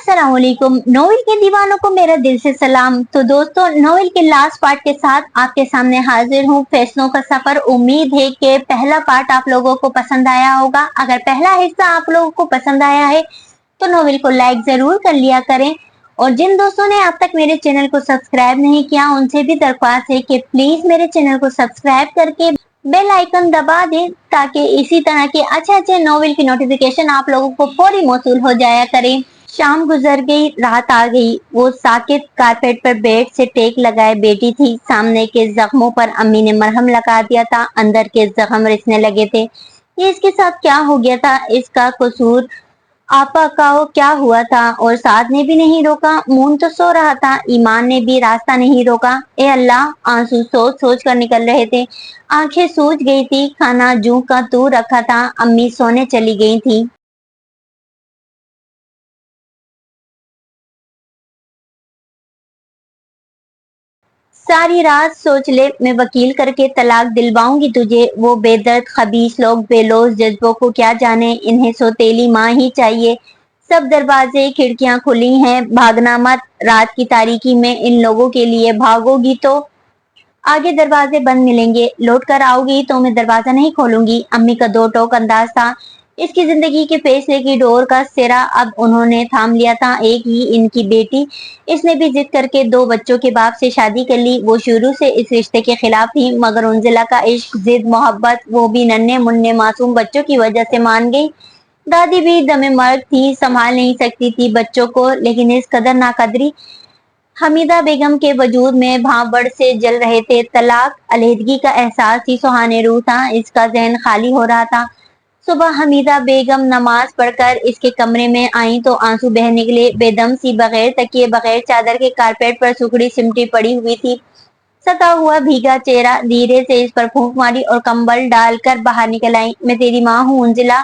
अस्सलाम वालेकुम। नोवेल के दीवानों को मेरा दिल से सलाम। तो दोस्तों, नोवेल के लास्ट पार्ट के साथ आपके सामने हाजिर हूँ। फैसलों का सफर। उम्मीद है कि पहला पार्ट आप लोगों को पसंद आया होगा। अगर पहला हिस्सा आप लोगों को पसंद आया है तो नोवेल को लाइक जरूर कर लिया करें। और जिन दोस्तों ने अब तक मेरे चैनल को सब्सक्राइब नहीं किया, उनसे भी दरख्वास्त है कि प्लीज मेरे चैनल को सब्सक्राइब करके बेल आइकन दबा दें, ताकि इसी तरह के अच्छे अच्छे नोवेल की नोटिफिकेशन आप लोगों को फौरी मौसूल हो जाया करें। शाम गुजर गई, रात आ गई। वो साकित कारपेट पर बेड से टेक लगाए बैठी थी। सामने के जख्मों पर अम्मी ने मरहम लगा दिया था। अंदर के जख्म रिसने लगे थे। ये इसके साथ क्या हो गया था? इसका कसूर आपा का क्या हुआ था? और साथ ने भी नहीं रोका। मून तो सो रहा था। ईमान ने भी रास्ता नहीं रोका। ए अल्लाह, आंसू सोच सोच कर निकल रहे थे। आंखें सूज गई थी। खाना जू का तू रखा था। अम्मी सोने चली गई थी। सारी रात सोच ले, मैं वकील करके तलाक दिलवाऊंगी तुझे। वो बेदर्द खबीस लोग बेलोज जज्बों को क्या जाने, इन्हें सौतेली माँ ही चाहिए। सब दरवाजे खिड़कियां खुली हैं, भागना मत। रात की तारीकी में इन लोगों के लिए भागोगी तो आगे दरवाजे बंद मिलेंगे। लौट कर आओगी तो मैं दरवाजा नहीं खोलूंगी। अम्मी का दो टोक अंदाज था। इसकी जिंदगी के फैसले की डोर का सिरा अब उन्होंने थाम लिया था। एक ही इनकी बेटी। इसने भी जिद करके दो बच्चों के बाप से शादी कर ली। वो शुरू से इस रिश्ते के खिलाफ थी, मगर उन्जिला का इश्क, जिद, मोहब्बत, वो भी नन्हे मुन्ने मासूम बच्चों की वजह से मान गई। दादी भी दमे मर्द थी, संभाल नहीं सकती थी बच्चों को, लेकिन इस कदर नाकदरी। हमीदा बेगम के वजूद में भांबड़ से जल रहे थे। तलाक, अलहदगी का एहसास ही सुहाने रूह था। इसका जहन खाली हो रहा था। सुबह हमीदा बेगम नमाज पढ़कर इसके कमरे में आई तो आंसू बह निकले। बेदम सी, बगैर तकिए, बगैर चादर के कारपेट पर सुखड़ी सिमटी पड़ी हुई थी। सता हुआ भीगा चेहरा। धीरे से इस पर फूंक मारी और कंबल डालकर बाहर निकल आई। मैं तेरी माँ हूँ उंजिला,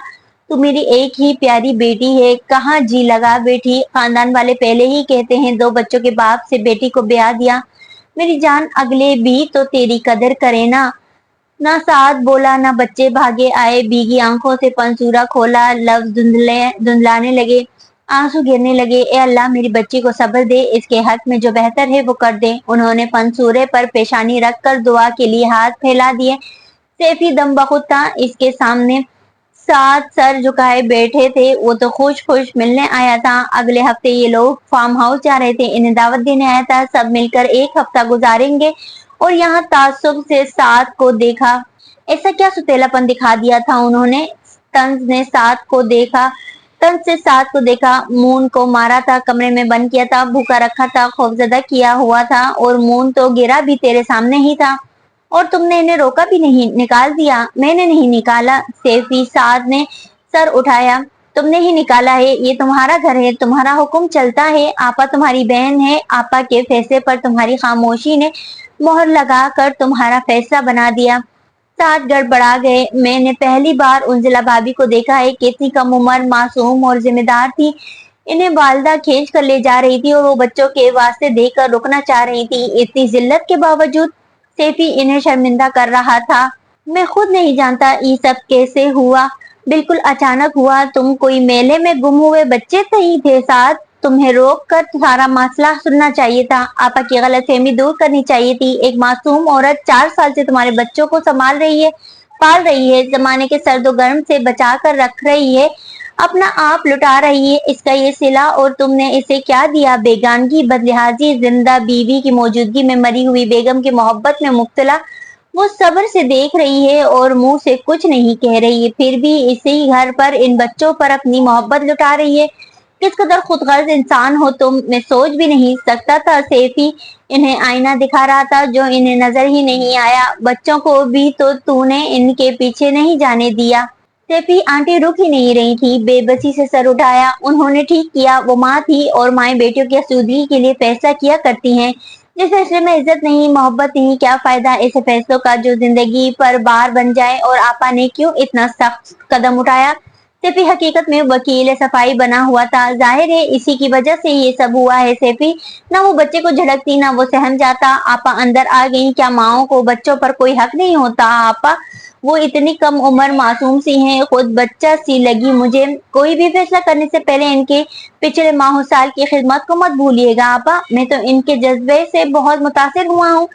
तू मेरी एक ही प्यारी बेटी है। कहाँ जी लगा बेटी। खानदान वाले पहले ही कहते हैं, दो बच्चों के बाप से बेटी को ब्याह दिया। मेरी जान, अगले भी तो तेरी कदर करे ना। ना साथ बोला, ना बच्चे भागे आए। भीगी आंखों से पंसूरा खोला। लफ्ज धुंधलाने लगे, आंसू गिरने लगे। ए अल्लाह, मेरी बच्ची को सब्र दे। इसके हक में जो बेहतर है वो कर दे। उन्होंने पंसूरे पर पेशानी रखकर दुआ के लिए हाथ फैला दिए। सैफी दम बखुद था। इसके सामने साथ सर झुकाए बैठे थे। वो तो खुश खुश मिलने आया था। अगले हफ्ते ये लोग फार्म हाउस जा रहे थे। इन्हें दावत देने आया था। सब मिलकर एक हफ्ता गुजारेंगे। और यहाँ तासुब से साथ को देखा। ऐसा क्या सुतेलापन दिखा दिया था उन्होंने? तंज ने साथ को देखा। तंज से साथ को देखा। मून को मारा था, कमरे में बंद किया था, भूखा रखा था, खौफजदा किया हुआ था। और मून तो गिरा भी तेरे सामने ही था, और तुमने इन्हें रोका भी नहीं, निकाल दिया। मैंने नहीं निकाला। सैफी साद ने सर उठाया। तुमने ही निकाला है। ये तुम्हारा घर है, तुम्हारा हुक्म चलता है। आपा तुम्हारी बहन है। आपा के फैसले पर तुम्हारी खामोशी ने मोहर लगाकर तुम्हारा फैसला बना दिया। साथ गड़बड़ा गए। मैंने पहली बार उंजिला भाभी को देखा है। कितनी कम उम्र, मासूम और जिम्मेदार थी। इन्हें वालदा खींच कर ले जा रही थी और वो बच्चों के वास्ते देकर रुकना चाह रही थी। इतनी जिल्लत के बावजूद सैफी इन्हें शर्मिंदा कर रहा था। मैं खुद नहीं जानता ये सब कैसे हुआ। बिल्कुल अचानक हुआ। तुम कोई मेले में गुम हुए बच्चे नहीं थे साथ। तुम्हें रोक कर सारा मसला सुनना चाहिए था। आपा की गलतफहमी दूर करनी चाहिए थी। एक मासूम औरत 4 साल से तुम्हारे बच्चों को संभाल रही है, पाल रही है, जमाने के सर्दो गर्म से बचा कर रख रही है, अपना आप लुटा रही है। इसका ये सिला, और तुमने इसे क्या दिया? बेगानगी, बदलिहाजी, जिंदा बीवी की मौजूदगी में मरी हुई बेगम की मोहब्बत में मुब्तला। वो सब्र से देख रही है और मुंह से कुछ नहीं कह रही है, फिर भी इसी घर पर इन बच्चों पर अपनी मोहब्बत लुटा रही है। किस कदर खुदगर्ज इंसान हो तुम, मैं सोच भी नहीं सकता था। सैफी इन्हें आईना दिखा रहा था जो इन्हें नजर ही नहीं आया। बच्चों को भी तो तूने इनके पीछे नहीं जाने दिया। सैफी आंटी रुक ही नहीं रही थी। बेबसी से सर उठाया। उन्होंने ठीक किया। वो माँ थी और माएं बेटियों की आसूदगी के लिए फैसला किया करती हैं। जिस फैसले में इज्जत नहीं, मोहब्बत नहीं, क्या फायदा ऐसे फैसलों का जो जिंदगी पर बार बन जाए? और आपा ने क्यों इतना सख्त कदम उठाया? सैफी हकीकत में वकील सफाई बना हुआ था। जाहिर है इसी की वजह से ये सब हुआ है। सैफी ना वो बच्चे को झड़कती, ना वो सहम जाता। आपा अंदर आ गई। क्या माओ को बच्चों पर कोई हक नहीं होता? आपा वो इतनी कम उम्र मासूम सी हैं, खुद बच्चा सी लगी मुझे। कोई भी फैसला करने से पहले इनके पिछले माह साल की खिदमत को मत भूलिएगा आपा। मैं तो इनके जज्बे से बहुत मुतासिर हुआ हूँ।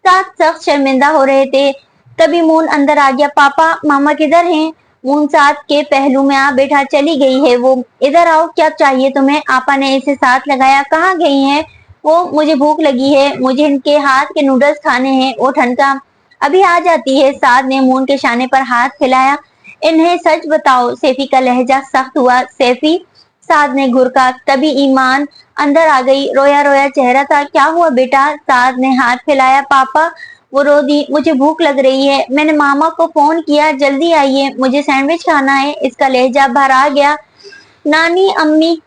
साथ सख्त शर्मिंदा हो रहे थे। तभी मून अंदर आ गया। पापा मामा किधर हैं? मून साथ के पहलू में आ बैठा। चली गई है वो। इधर आओ, क्या चाहिए तुम्हें? आपा ने इसे साथ लगाया। कहाँ गई है वो? मुझे भूख लगी है, मुझे इनके हाथ के नूडल्स खाने हैं। वो ठनका। अभी आ जाती है। साद ने मून के शाने पर हाथ फैलाया। इन्हें सच बताओ। सैफी का लहजा सख्त हुआ। सैफी? साद ने घुरका। तभी ईमान अंदर आ गई। रोया रोया चेहरा था। क्या हुआ बेटा? साद ने हाथ फैलाया। पापा? वो रो दी। मुझे भूख लग रही है, मैंने मामा को फोन किया, जल्दी आइए, मुझे सैंडविच खाना है। इसका लहजा भर आ गया। नानी अम्मी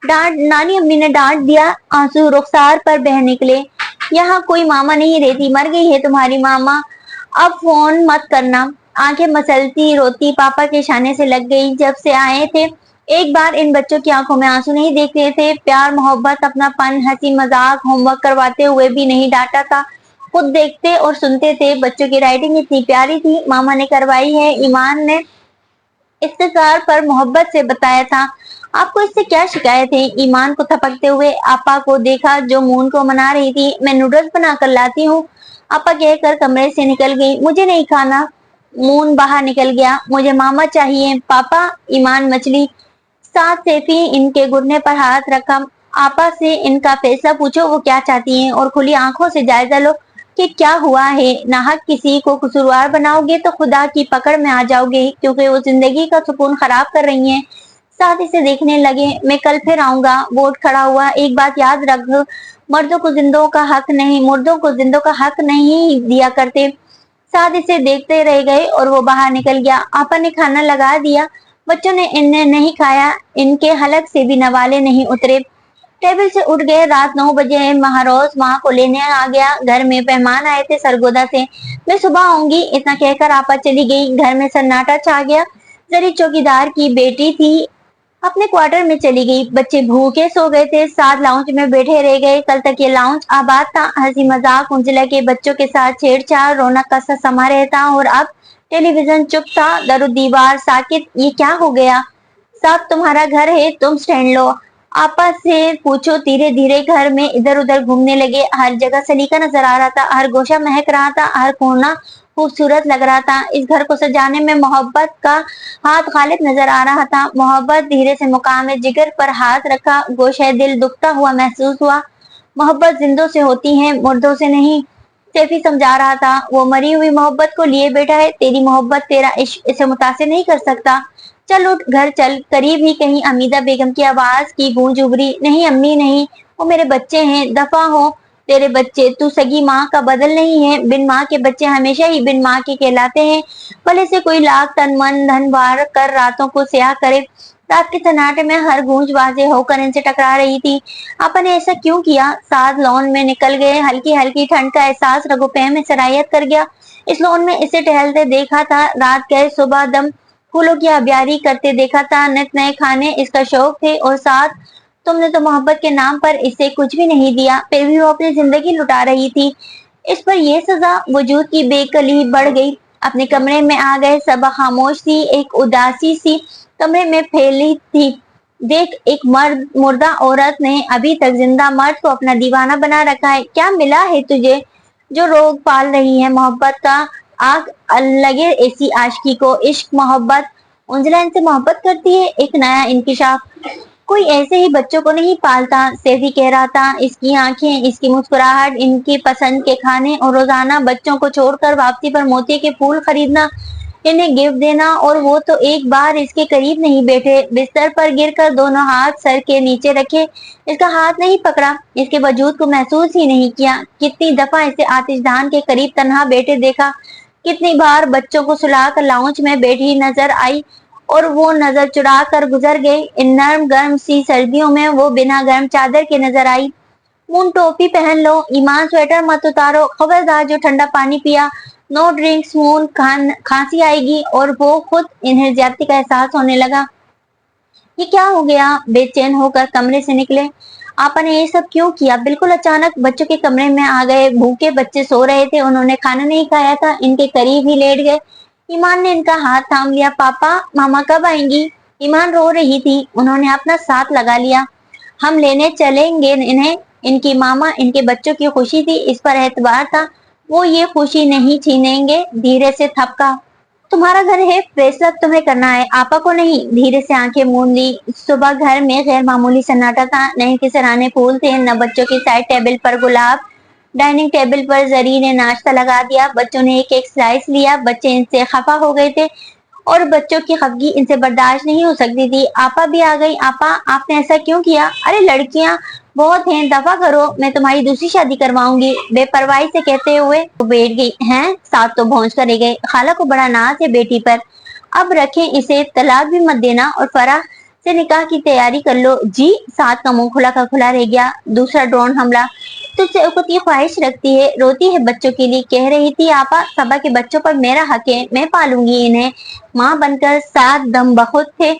नानी अम्मी ने डांट दिया। आंसू रुखसार पर बह निकले। यहाँ कोई मामा नहीं रहती, मर गई है तुम्हारी मामा। अब फोन मत करना। आंखें मसलती रोती पापा के इशारे से लग गई। जब से आए थे एक बार इन बच्चों की आंखों में आंसू नहीं देखते थे। प्यार मोहब्बत अपनापन हंसी मजाक होमवर्क करवाते हुए भी नहीं डांटा था। खुद देखते और सुनते थे। बच्चों की राइटिंग इतनी प्यारी थी, मामा ने करवाई है। ईमान ने इफ्तिकार पर मोहब्बत से बताया था। आपको इससे क्या शिकायत है? ईमान को थपकते हुए आपा को देखा जो मून को मना रही थी। मैं नूडल्स बना कर लाती हूँ, आपा कहकर कमरे से निकल गई। मुझे नहीं खाना। मून बाहर निकल गया। मुझे मामा चाहिए। पापा? ईमान मछली। साथ सैफी इनके घुटने पर हाथ रखा। आपा से इनका फैसला पूछो, वो क्या चाहती हैं, और खुली आंखों से जायजा लो कि क्या हुआ है। नाहक किसी को कसूरवार बनाओगे तो खुदा की पकड़ में आ जाओगे, क्योंकि वो जिंदगी का सुकून खराब कर रही हैं। साथ इसे देखने लगे। मैं कल फिर आऊंगा। वो उठ खड़ा हुआ। एक बात याद रख, मर्दों को जिंदों का हक नहीं, मुर्दों को जिंदों का हक नहीं दिया करते। साथ इसे देखते रह गए और वो बाहर निकल गया। आपा ने खाना लगा दिया। बच्चों ने इन्हें नहीं खाया। इनके हलक से भी नवाले नहीं उतरे। टेबल से उठ गए। रात 9 बजे महारोज माँ को लेने आ गया। घर में मेहमान आए थे सरगोदा से। मैं सुबह आऊंगी, इतना कहकर आपा चली गई। घर में सन्नाटा छा गया। जरी चौकीदार की बेटी थी, अपने क्वार्टर में चली गई। बच्चे भूखे सो गए थे। साथ लाउंज में बैठे रह गए। कल तक ये लाउंज आबाद था। हंसी मजाक उंजला के बच्चों के साथ छेड़छाड़ रौनक का सा समा रहता, और अब टेलीविजन चुप था, दरो दीवार साकित। ये क्या हो गया? साहब तुम्हारा घर है, तुम स्टैंड लो। आपस से पूछो। धीरे धीरे घर में इधर उधर घूमने लगे। हर जगह सलीका नजर आ रहा था, हर गोशा महक रहा था, हर कोना खूबसूरत लग रहा था। इस घर को सजाने में मोहब्बत का हाथ गालिब नजर आ रहा था। मोहब्बत धीरे से मुकाम जिगर पर हाथ रखा। गोशे दिल दुखता हुआ महसूस हुआ। मोहब्बत जिंदों से होती है, मुर्दों से नहीं। सैफी समझा रहा था। वो मरी हुई मोहब्बत को लिए बैठा है। तेरी मोहब्बत, तेरा इश्क इसे मुतासिर नहीं कर सकता। चल उठ, घर चल। करीब ही कहीं अमीदा बेगम की आवाज की गूंज उभरी। नहीं अम्मी नहीं, वो मेरे बच्चे हैं, दफा हो। तेरे बच्चे? तू सगी माँ का बदल नहीं है। बिन माँ के बच्चे हमेशा ही बिन माँ के कहलाते हैं, भले से कोई लाख तन मन धन वार कर रातों को स्याह करे। रात के सन्नाटे में हर गूंज वाजे होकर इनसे टकरा रही थी। आपा ने ऐसा क्यों किया? साथ लॉन में निकल गए। हल्की हल्की ठंड का एहसास रगोपे में सरायत कर गया। इस लॉन में इसे टहलते देखा था, रात गए सुबह दम फूलों की आबियारी करते देखा था। नित नए खाने इसका शौक थे। और साथ तुमने तो मोहब्बत के नाम पर इसे कुछ भी नहीं दिया, फिर भी वो अपनी जिंदगी लुटा रही थी। इस पर यह सजा। वजूद की बेकली बढ़ गई। अपने कमरे में आ गए। सब खामोश थी। एक उदासी सी कमरे में फैली थी। देख, एक मुर्दा औरत ने अभी तक जिंदा मर्द को अपना दीवाना बना रखा है। क्या मिला है तुझे जो रोग पाल रही है मोहब्बत का? आग लगे ऐसी आशिकी को। इश्क मोहब्बत। उंजला इनसे मोहब्बत करती है। एक नया इंकिशाफ। कोई ऐसे ही बच्चों को नहीं पालता, सैफी कह रहा था। इसकी आंखें, इसकी मुस्कुराहट, इनकी पसंद के खाने, और रोजाना बच्चों को छोड़कर वापसी पर मोती के फूल खरीदना, इन्हें गिफ्ट देना। और वो तो एक बार इसके करीब नहीं बैठे। बिस्तर पर गिरकर दोनों हाथ सर के नीचे रखे, इसका हाथ नहीं पकड़ा, इसके वजूद को महसूस ही नहीं किया। कितनी दफा इसे आतिशदान के करीब तन्हा बैठे देखा, कितनी बार बच्चों को सुलाकर लाउंज में बैठी नजर आई, और वो नजर चुरा कर गुजर गए। इन नर्म गर्म सी सर्दियों में वो बिना गर्म चादर के नजर आई। मून टोपी पहन लो। ईमान स्वेटर मत उतारो, खबरदार जो ठंडा पानी पिया। नो ड्रिंक्स मून, खांसी आएगी। और वो खुद इन्हें ज्यादती का एहसास होने लगा। ये क्या हो गया? बेचैन होकर कमरे से निकले। आपने ये सब क्यों किया? बिल्कुल अचानक बच्चों के कमरे में आ गए। भूखे बच्चे सो रहे थे, उन्होंने खाना नहीं खाया था, इनके करीब ही लेट गए। ईमान ने इनका हाथ थाम लिया। पापा, मामा कब आएंगी? ईमान रो रही थी। उन्होंने अपना साथ लगा लिया। हम लेने चलेंगे इन्हें। इनकी मामा इनके बच्चों की खुशी थी, इस पर एतबार था। वो ये खुशी नहीं छीनेंगे। धीरे से थपका। तुम्हारा घर है, फैसला तुम्हें करना है, आपा को नहीं। धीरे से आंखें मूंद ली। सुबह घर में गैर मामूली सन्नाटा था। न के सराहने फूल थे, न बच्चों की साइड टेबल पर गुलाब। डाइनिंग टेबल पर जरी ने नाश्ता लगा दिया। बच्चों ने एक एक स्लाइस लिया। बच्चे इनसे खफा हो गए थे और बच्चों की खफगी इनसे बर्दाश्त नहीं हो सकती थी। आपा भी आ गई। आपा, आपने ऐसा क्यों किया? अरे लड़कियां बहुत हैं, दफा करो, मैं तुम्हारी दूसरी शादी करवाऊंगी, बेपरवाही से कहते हुए वो बैठ गई। हैं, साथ तो भौंच कर गए। खाला को बड़ा नाज है बेटी पर, अब रखें इसे, तलाक भी मत देना और फराह से निकाह की तैयारी कर लो। जी। साथ का मुंह खुला का खुला रह गया। दूसरा ड्रोन हमला। तुझसे उकत की ख्वाहिश रखती है, रोती है बच्चों के लिए। कह रही थी आपा, सबा के बच्चों पर मेरा हक है, मैं पालूंगी इन्हें। माँ बनकर सात दम बहुत थे।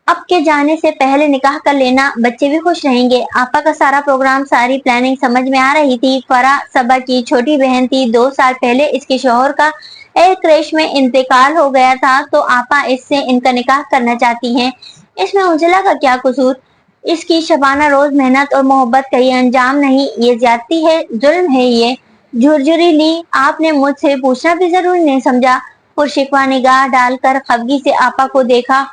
अब के जाने से पहले निकाह कर लेना, बच्चे भी खुश रहेंगे। आपा का सारा प्रोग्राम, सारी प्लानिंग समझ में आ रही थी। फरा सबा की छोटी बहन थी। 2 साल पहले इसके शौहर का एयर क्रैश में इंतकाल हो गया था, तो आपा इससे इनका निकाह करना चाहती हैं। इसमें उजला का क्या कसूर? इसकी शबाना रोज मेहनत और मोहब्बत का ये अंजाम नहीं, ये ज्यादती है, जुल्म है ये। झुरझुरी ली। आपने मुझसे पूछना भी जरूरी नहीं समझा। पुरशिकवा निगाह डालकर खफगी से आपा को देखा।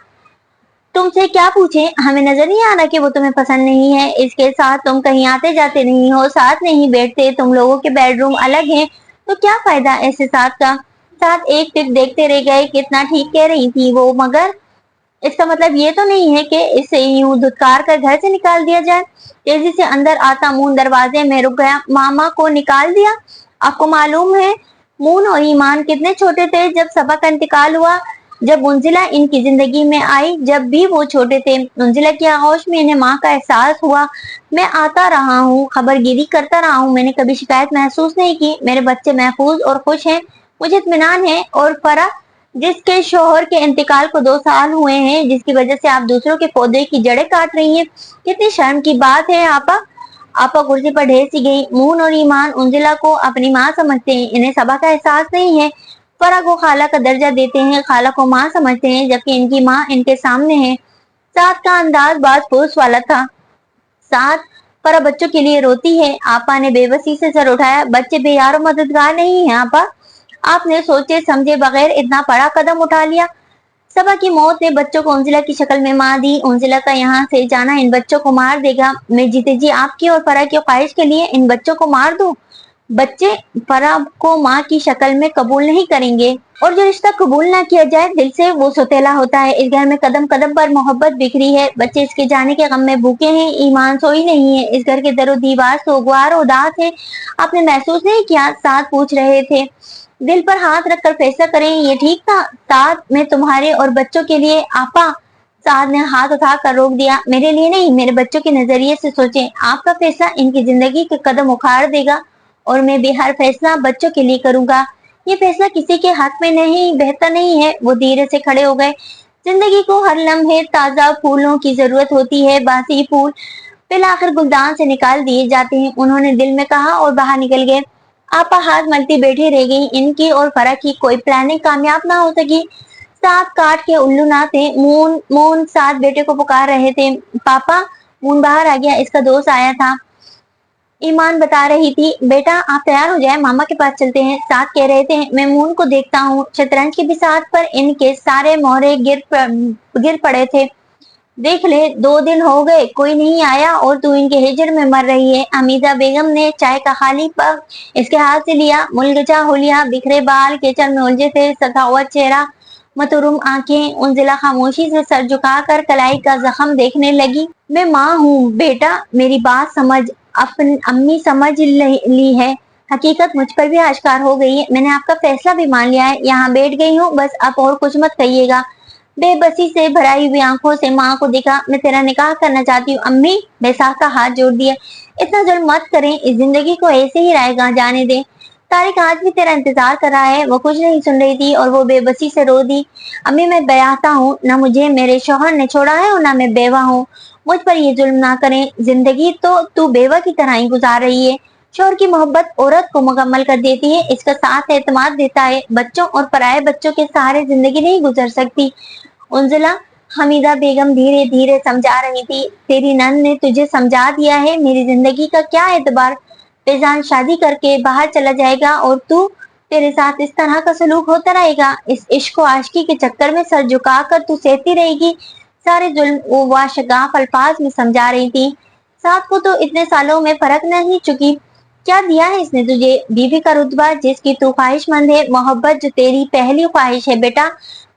तुमसे क्या पूछे? हमें नजर नहीं आ रहा कि वो तुम्हें पसंद नहीं है? इसके साथ तुम कहीं आते जाते नहीं हो, साथ नहीं बैठते, तुम लोगों के बेडरूम अलग हैं, तो क्या फायदा ऐसे साथ का? साथ एक टिक देखते रह गए। कितना ठीक कह रही थी वो, मगर इसका मतलब ये तो नहीं है कि इसे यूं धुतकार कर घर से निकाल दिया जाए। तेजी से अंदर आता मून दरवाजे में रुक गया। मामा को निकाल दिया? आपको मालूम है मून और ईमान कितने छोटे थे जब सबा का इंतकाल हुआ, जब मुंजिला इनकी जिंदगी में आई? जब भी वो छोटे थे, मुंजिला की आगोश में इन्हें माँ का एहसास हुआ। मैं आता रहा हूँ, खबरगिरी करता रहा हूँ, मैंने कभी शिकायत महसूस नहीं की। मेरे बच्चे महफूज और खुश हैं, मुझे इत्मीनान है। और फरा, जिसके शोहर के इंतकाल को 2 साल हुए हैं, जिसकी वजह से आप दूसरों के पौधे की जड़ें काट रही हैं, कितनी शर्म की बात है। आपा आपा कुर्सी पर ढेर सी गई। मून और ईमान उंजिला को अपनी माँ समझते हैं, इन्हें सबा का एहसास नहीं है। फरा को खाला का दर्जा देते हैं, खाला को माँ समझते हैं, जबकि इनकी माँ इनके सामने है। साथ का अंदाज बात फूस वाला था। साथ फरा बच्चों के लिए रोती है। आपा ने बेबसी से सर उठाया। बच्चे बेयार और मददगार नहीं है आपा, आपने सोचे समझे बगैर इतना बड़ा कदम उठा लिया। सबा की मौत ने बच्चों को उंजिला की शक्ल में मार दी। उंजिला का यहाँ से जाना इन बच्चों को मार देगा। मैं जीते जी आपकी और फरा की ख्वाहिश के लिए इन बच्चों को मार दूं? बच्चे फरा को माँ की शक्ल में कबूल नहीं करेंगे, और जो रिश्ता कबूल ना किया जाए दिल से, वो सोतेला होता है। इस घर में कदम कदम पर मोहब्बत बिखरी है। बच्चे इसके जाने के गम में भूखे हैं। ईमान सोई नहीं है। इस घर के दरो दीवार सोगवार उदास है। आपने महसूस नहीं किया? साथ पूछ रहे थे। दिल पर हाथ रखकर फैसला करें, ये ठीक था? साथ में तुम्हारे और बच्चों के लिए। आपा, साथ ने हाथ उठा कर रोक दिया। मेरे लिए नहीं, मेरे बच्चों के नजरिए से सोचें। आपका फैसला इनकी जिंदगी के कदम उखाड़ देगा, और मैं भी हर फैसला बच्चों के लिए करूंगा। ये फैसला किसी के हक में नहीं, बेहतर नहीं है। वो धीरे से खड़े हो गए। जिंदगी को हर लम्हे ताजा फूलों की जरूरत होती है। बासी फूल फिर आखिर गुलदान से निकाल दिए जाते हैं, उन्होंने दिल में कहा, और बाहर निकल गए। आपा हाथ मलती बैठी रह गई। इनकी और फरा की कोई प्लानिंग कामयाब ना हो सकी। सांप काट के उल्लू ना थे। मून मून साथ बेटे को पुकार रहे थे। पापा, मून बाहर आ गया, इसका दोस्त आया था। ईमान बता रही थी। बेटा आप तैयार हो जाए, मामा के पास चलते हैं। साथ कह रहे थे। मैं मून को देखता हूँ, शतरंज की बिसात पर इनके सारे मोहरे गिर पड़े थे। देख ले, 2 दिन हो गए कोई नहीं आया, और तू इनके हिजर में मर रही है। हमीदा बेगम ने चाय का खाली पग इसके हाथ से लिया। मुलगजा होलिया, बिखरे बाल केचल में उलझे थे, सता हुआ चेहरा, मतुरुम आंखें। उंजिला खामोशी से सर झुकाकर कलाई का जख्म देखने लगी। मैं माँ हूँ बेटा, मेरी बात समझ। अपनी अम्मी समझ ली है। हकीकत मुझ पर भी आश्कार हो गई है। मैंने आपका फैसला भी मान लिया है। यहाँ बैठ गई हूँ, बस अब और कुछ मत कहिएगा। बेबसी से भराई हुई आंखों से माँ को देखा। मैं तेरा निकाह करना चाहती हूँ अम्मी। बैसाख का हाथ जोड़ दिया। इतना जुल्म मत करें, इस जिंदगी को ऐसे ही रहेगा जाने दे। तारिक आज भी तेरा इंतजार कर रहा है। वो कुछ नहीं सुन रही थी, और वो बेबसी से रो दी। अम्मी मैं ब्याहता हूँ, न मुझे मेरे शौहर ने छोड़ा है और न मैं बेवा हूँ। मुझ पर ये जुल्म ना करें। जिंदगी तो तू बेवा की तरह ही गुजार रही है। शौहर की मोहब्बत औरत को मुकम्मल कर देती है, इसका साथ एतमाद देता है। बच्चों और पराये बच्चों के सहारे जिंदगी नहीं गुजर सकती। उंजिला, हमीदा बेगम धीरे धीरे समझा रही थी। तेरी नंद ने तुझे समझा दिया है, मेरी जिंदगी का क्या एतबार। फैजान शादी करके बाहर चला जाएगा और तेरे साथ इस तरह का सलूक होता रहेगा। इस इश्क व आशिकी के चक्कर में सर झुकाकर तू सहती रहेगी। सारे जुल्म वो शगाफ अल्फाज में समझा रही थी। साथ को तो इतने सालों में फर्क नहीं चुकी। क्या दिया है इसने तुझे? बीवी का रुतबा जिसकी तू ख्वाहिशमंद है, मोहब्बत जो तेरी पहली ख्वाहिश है। बेटा,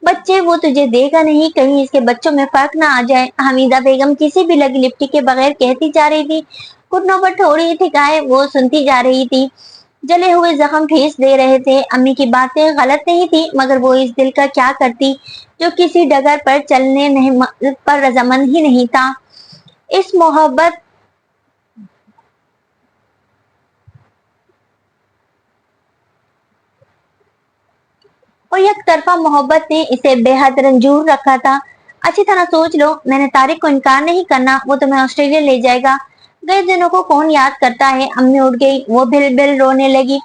बच्चे वो तुझे देगा नहीं, कहीं इसके बच्चों में फर्क ना आ जाए। हमीदा बेगम किसी भी लगी लिपटी के बगैर कहती जा रही थी। घुटनों पर थोड़ी ठिकाए वो सुनती जा रही थी। जले हुए जख्म ठेस दे रहे थे। अम्मी की बातें गलत नहीं थी, मगर वो इस दिल का क्या करती जो किसी डगर पर चलने नहीं पर रजामंद ही नहीं था। इस मोहब्बत और एक तरफा मोहब्बत ने इसे बेहद रंजूर रखा था। अच्छी तरह सोच लो, मैंने तारिक को इनकार नहीं करना, वो तुम्हें ऑस्ट्रेलिया ले जाएगा। गए दिनों को कौन याद करता है। अम्मी उठ गई, वो बिल बिल रोने लगी।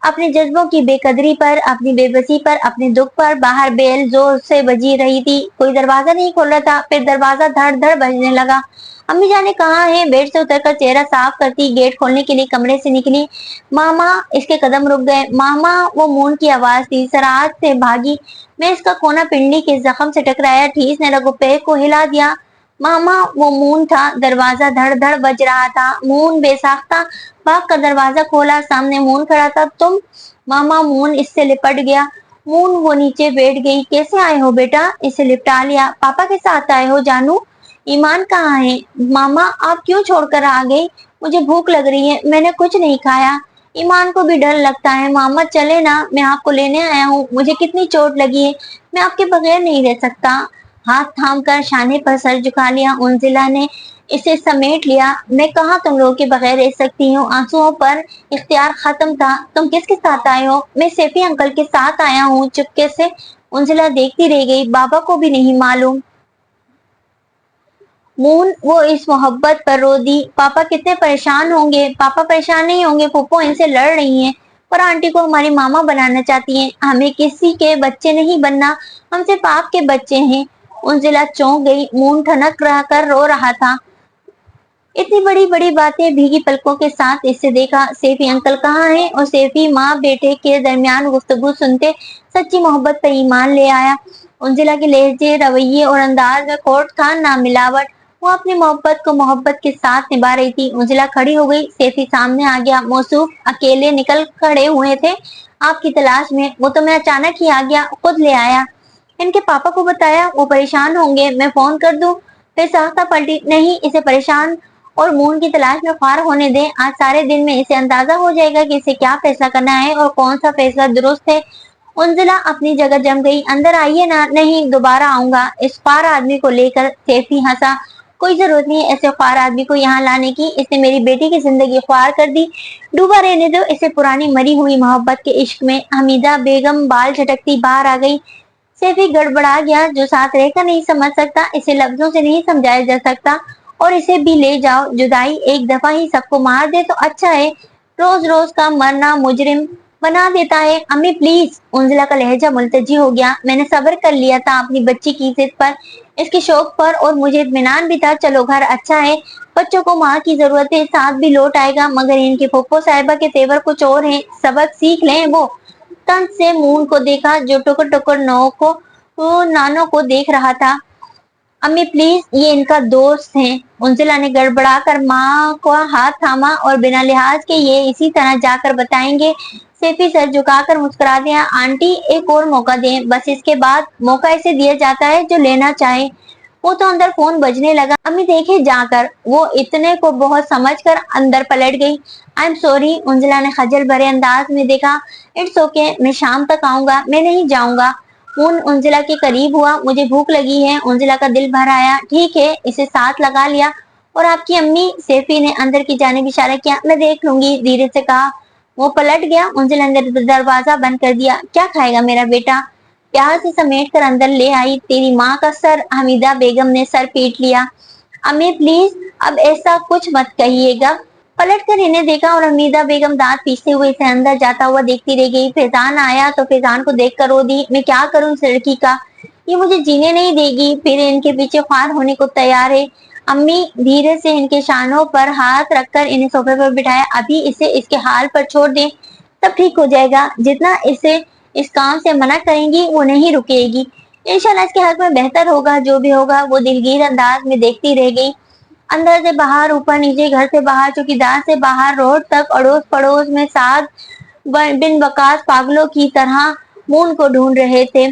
अपने जज्बों की बेकदरी पर, अपनी बेबसी पर, अपने दुख पर। बाहर बेल जोर से बजी रही थी। कोई दरवाजा नहीं खोल रहा था। फिर दरवाजा धड़ धड़ बजने लगा। अम्मी जाने कहाँ है। बेड से उतरकर चेहरा साफ करती गेट खोलने के लिए कमरे से निकली। मामा, इसके कदम रुक गए। मामा, वो मून की आवाज थी। सराहत से भागी। मैं इसका कोना पिंडली के जख्म से टकराया, ठीस ने रगो पैर को हिला दिया। मामा, वो मून था। दरवाजा धड़ धड़ बज रहा था। मून बेसाख्ता भाग कर दरवाजा खोला। सामने मून खड़ा था। तुम? मामा, मून इससे लिपट गया। मून, वो नीचे बैठ गई। कैसे आए हो बेटा? इसे लिपटा लिया। पापा के साथ आए हो जानू? ईमान कहाँ है? मामा, आप क्यों छोड़कर आ गई? मुझे भूख लग रही है, मैंने कुछ नहीं खाया। ईमान को भी डर लगता है। मामा चले ना, मैं आपको लेने आया हूँ। मुझे कितनी चोट लगी है, मैं आपके बगैर नहीं रह सकता। हाथ थाम कर शाने पर सर झुका लिया। उंजिला ने इसे समेट लिया। मैं कहाँ तुम लोगों के बगैर रह सकती हूँ। आंसुओं पर इख्तियार खत्म था। तुम किसके साथ आए हो? मैं सैफी अंकल के साथ आया हूँ। चुपके से उंजिला देखती रह गई। बाबा को भी नहीं मालूम। मून, वो इस मोहब्बत पर रो दी। पापा कितने परेशान होंगे। पापा परेशान नहीं होंगे, फूफो इनसे लड़ रही हैं पर आंटी को हमारी मामा बनाना चाहती हैं। हमें किसी के बच्चे नहीं बनना, हम सिर्फ आपके बच्चे हैं। उंजिला चौंक गई। मून ठनक रहा कर रो रहा था। इतनी बड़ी बड़ी बातें भीगी पलकों के साथ इससे देखा। सैफी अंकल कहाँ हैं? और सैफी माँ बेटे के दरमियान गुफ्तगू सुनते सच्ची मोहब्बत पर ईमान ले आया। उंजिला के लहजे, रवैये और अंदाज में खोट था, ना मिलावट। वो अपनी मोहब्बत को मोहब्बत के साथ निभा रही थी। उंजिला खड़ी हो गई। सैफी सामने आ गया। मौसूफ अकेले निकल खड़े हुए थे आपकी तलाश में। वो तो मैं अचानक ही आ गया, खुद ले आया। इनके पापा को बताया? वो परेशान होंगे, मैं फोन कर दूं? फिर सहसा पलटी। नहीं, इसे परेशान और मून की तलाश में ख्वार होने दें। आज सारे दिन में इसे अंदाजा हो जाएगा कि इसे क्या फैसला करना है और कौन सा फैसला दुरुस्त है। उंजिला अपनी जगह जम गई। अंदर आइए ना। नहीं, दोबारा आऊंगा। इस ख्वार आदमी को लेकर सैफी हंसा। कोई जरूरत नहीं ऐसे ख्वार आदमी को यहाँ लाने की। इसने मेरी बेटी की जिंदगी ख्वार कर दी। डूबा रहने दो इसे पुरानी मरी हुई मोहब्बत के इश्क में। हमीदा बेगम बाल झटकती बाहर आ गई। सैफी गड़बड़ा गया। जो साथ रहकर नहीं समझ सकता, इसे लफ्जों से नहीं समझाया जा सकता। और इसे भी ले जाओ। जुदाई एक दफा ही सबको मार दे तो अच्छा है, रोज रोज का मरना मुजरिम बना देता है। अम्मी प्लीज। उंजिला का लहजा मुल्तजी हो गया। मैंने सब्र कर लिया था अपनी बच्ची की इज्जत पर, इसके शौक पर, और मुझे इत्मीनान भी था। चलो घर अच्छा है, बच्चों को माँ की जरूरत है, साथ भी लौट आएगा। मगर इनकी फुफ्फो साहिबा के तेवर कुछ और हैं, सबक सीख लें। वो तंज से मून को देखा जो टुकर टुकर नौ को वो नानों को देख रहा था। अम्मी प्लीज, ये इनका दोस्त है। उंजिला ने गड़बड़ा कर माँ को हाथ थामा और बिना लिहाज के ये इसी तरह जाकर बताएंगे। सैफी सर झुकाकर मुस्कुरा दिया। आंटी, एक और मौका दें, बस इसके बाद मौका इसे दिया जाता है जो लेना चाहे। वो तो अंदर फोन बजने लगा। अम्मी देखे जाकर। वो इतने को बहुत समझकर अंदर पलट गई। I am sorry. उंजिला ने खजल भरे अंदाज में देखा। इट्स ओके, मैं शाम तक आऊंगा, मैं नहीं जाऊंगा। खून उंजिला के करीब हुआ। मुझे भूख लगी है। उंजिला का दिल भर आया। ठीक है, इसे साथ लगा लिया। और आपकी अम्मी? सैफी ने अंदर की जानिब इशारा किया। मैं देख लूंगी, धीरे से कहा। वो पलट गया। उंजिला ने दरवाजा बंद कर दिया। क्या खाएगा मेरा बेटा? प्यार से समेट कर अंदर ले आई। तेरी माँ का सर। हमीदा बेगम ने सर पीट लिया। अम्मी प्लीज, अब ऐसा कुछ मत कहिएगा। पलट कर इन्हें देखा और हमीदा बेगम दांत पीसते हुए इसे अंदर जाता हुआ देखती रह गई। फैजान आया तो फैजान को देख कर रो दी। मैं क्या करूं इस लड़की का, ये मुझे जीने नहीं देगी, फिर इनके पीछे ख्वार होने को तैयार है। अम्मी धीरे से इनके शानों पर हाथ रखकर इन्हें सोफे पर बिठाया। अभी इसे इसके हाल पर छोड़ दें, तब ठीक हो जाएगा। जितना इसे इस काम से मना करेंगी वो नहीं रुकेगी। इंशाल्लाह इसके हक में बेहतर होगा, जो भी होगा। वो दिलगीर अंदाज में देखती रह गई। अंदर से बाहर, ऊपर नीचे, घर से बाहर, चौकीदार से बाहर, रोड तक, अड़ोस पड़ोस में साथ बिन बकास पागलों की तरह मून को ढूंढ रहे थे।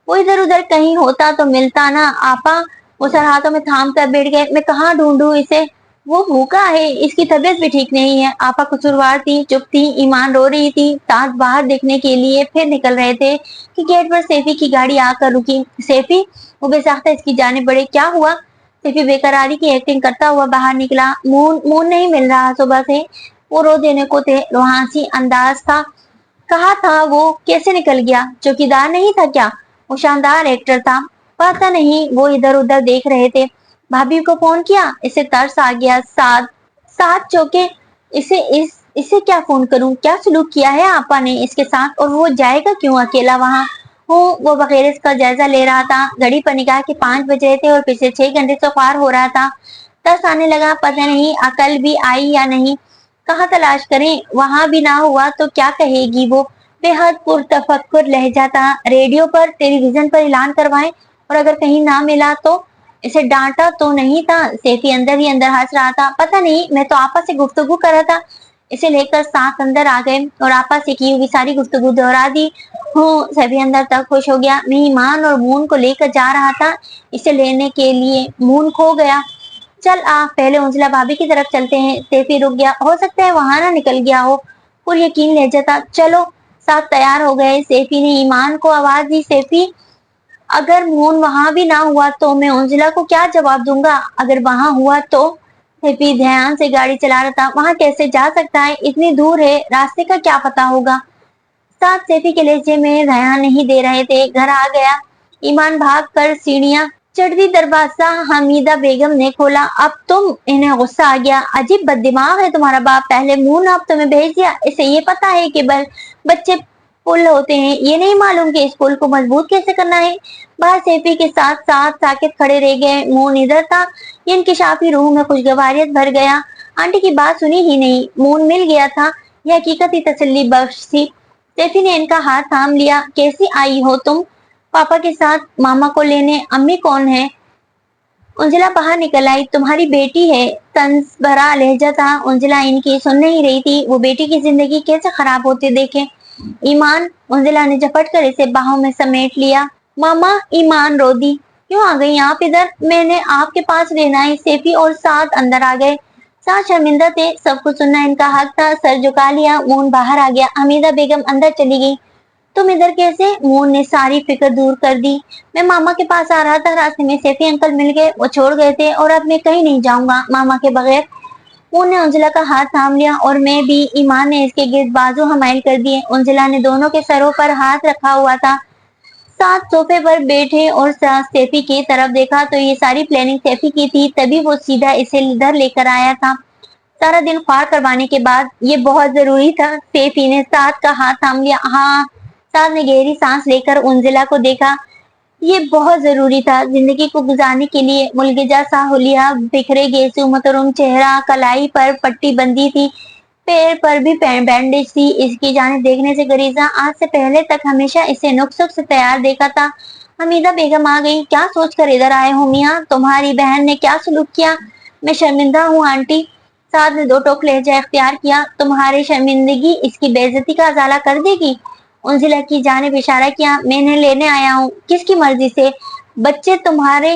वो इधर उधर कहीं होता तो मिलता ना। आपा वो सर हाथों में थाम कर बैठ गए। मैं कहाँ ढूंढूं इसे, वो भूखा है, इसकी तबीयत भी ठीक नहीं है। आपा कसूरवार थी, चुप थी। ईमान रो रही थी। साथ बाहर देखने के लिए फिर निकल रहे थे कि गेट पर सैफी की गाड़ी आकर रुकी। सैफी, वो बेसाख्ता इसकी जाने बढ़े। क्या हुआ? सैफी बेकरारी की एक्टिंग करता हुआ बाहर निकला। मून मून नहीं मिल रहा सुबह से, वो रो देने को थे। रोहासी अंदाज था। कहा था वो, कैसे निकल गया? चौकीदार नहीं था क्या? वो शानदार एक्टर था। पता नहीं, वो इधर उधर देख रहे थे। भाभी को फोन किया, इसे तरस आ गया। साथ साथ चौके, इसे क्या फोन करूं? क्या सलूक किया है आपा ने इसके साथ, और वो जाएगा क्यों अकेला वहां? वो बगैर इसका जायजा ले रहा था। घड़ी पर निगाह के 5 बज रहे थे और पिछले 6 घंटे से ख्वार हो रहा था। तरस आने लगा। पता नहीं अकल भी आई या नहीं। कहाँ तलाश करें? वहां भी ना हुआ तो क्या कहेगी वो? बेहद पुरतफक्कुर लहजा था। रेडियो पर, टेलीविजन पर ऐलान करवाएं, और अगर कहीं ना मिला तो? इसे डांटा तो नहीं था? सैफी अंदर ही अंदर हंस रहा था। पता नहीं, मैं तो आपा से गुफ्तगू कर रहा था। इसे लेकर साथ अंदर आ गए और आपा से की हुई सारी गुफ्तगू दोहरा दी। हूँ, सभी अंदर तक खुश हो गया। मैं ईमान और मून को लेकर जा रहा था, इसे लेने के लिए। मून खो गया। चल आ, पहले उंजला भाभी की तरफ चलते हैं। सैफी रुक गया। हो सकता है वहां ना निकल गया हो। पुर यकीन लहजा था। चलो। साथ तैयार हो गए। सैफी ने ईमान को आवाज दी। सैफी, अगर मून वहां भी ना हुआ तो मैं उंजला को क्या जवाब दूंगा? अगर वहां हुआ तो? सैफी ध्यान से गाड़ी चला रहा था। वहां कैसे जा सकता है, इतनी दूर है, रास्ते का क्या पता होगा। साथ सैफी के लहजे में ध्यान नहीं दे रहे थे। घर आ गया। ईमान भाग कर सीढ़ियां चढ़ती। दरवाजा हमीदा बेगम ने खोला। अब तुम? इन्हें गुस्सा आ गया। अजीब बददिमाग है तुम्हारा बाप। पहले मुंह नाप तुम्हें भेज दिया। इसे ये पता है कि बच्चे पुल होते हैं, ये नहीं मालूम कि इस पुल को मजबूत कैसे करना है। बाहर सैफी के साथ साथ साकित खड़े रह गए। मून इधर था। ये इंकिशाफी रूह में खुशगवारियत भर गया। आंटी की बात सुनी ही नहीं। मून मिल गया था, यह हकीकत ही तसल्ली बख्श थी। सैफी ने इनका हाथ थाम लिया। कैसी आई हो तुम? पापा के साथ मामा को लेने। अम्मी कौन है? उंजला बाहर निकल आई। तुम्हारी बेटी है। तंज भरा लहजा था। उंजला इनकी सुन नहीं रही थी। वो बेटी की जिंदगी कैसे खराब होते देखे। ईमान, उंजला ने झपट कर इसे बाहों में समेट लिया। मामा, ईमान रो दी। क्यों आ गई आप इधर? मैंने आपके पास रहना है। सैफी और साथ अंदर आ गए। साथ शर्मिंदा थे। सब कुछ सुनना इनका हक था। सर झुका लिया। मून बाहर आ गया। हमीदा बेगम अंदर चली गई। तुम इधर कैसे? मून ने सारी फिक्र दूर कर दी। मैं मामा के पास आ रहा था, रास्ते में सैफी अंकल मिल गए। वो छोड़ गए थे, और अब मैं कहीं नहीं जाऊंगा मामा के बगैर। मून ने उंजला का हाथ थाम लिया, और मैं भी। ईमान ने इसके गिर्द बाजू हमाइल कर दिए। उंजला ने दोनों के सरों पर हाथ रखा हुआ था। साथ सोफे पर बैठे और सैफी की तरफ देखा तो ये सारी प्लानिंग सैफी की थी। तभी वो सीधा इसे इधर लेकर आया था। सारा दिन ख्वार करवाने के बाद ये बहुत जरूरी था। सैफी ने साथ का हाथ थाम लिया। हाँ। साथ ने गहरी सांस लेकर उंजला को देखा। ये बहुत जरूरी था जिंदगी को गुजारने के लिए। मुलगिजा सा हुलिया, बिखरे गेसू मतरुम चेहरा, कलाई पर पट्टी बंदी थी, पैर पर भी बैंडेज थी। इसकी जाने देखने से गरीजा आज से पहले तक हमेशा इसे नुक्सुक से तैयार देखा था। हमीदा बेगम आ गई। क्या सोचकर इधर आए हो मियाँ? तुम्हारी बहन ने क्या सलूक किया? मैं शर्मिंदा हूँ आंटी। साथ ने दो टोक लहजा इख्तियार किया। तुम्हारी शर्मिंदगी इसकी बेइज्जती का अजाला कर देगी। उंजिला की जानिब इशारा किया। मैंने लेने आया हूँ। किसकी मर्जी से? बच्चे तुम्हारे,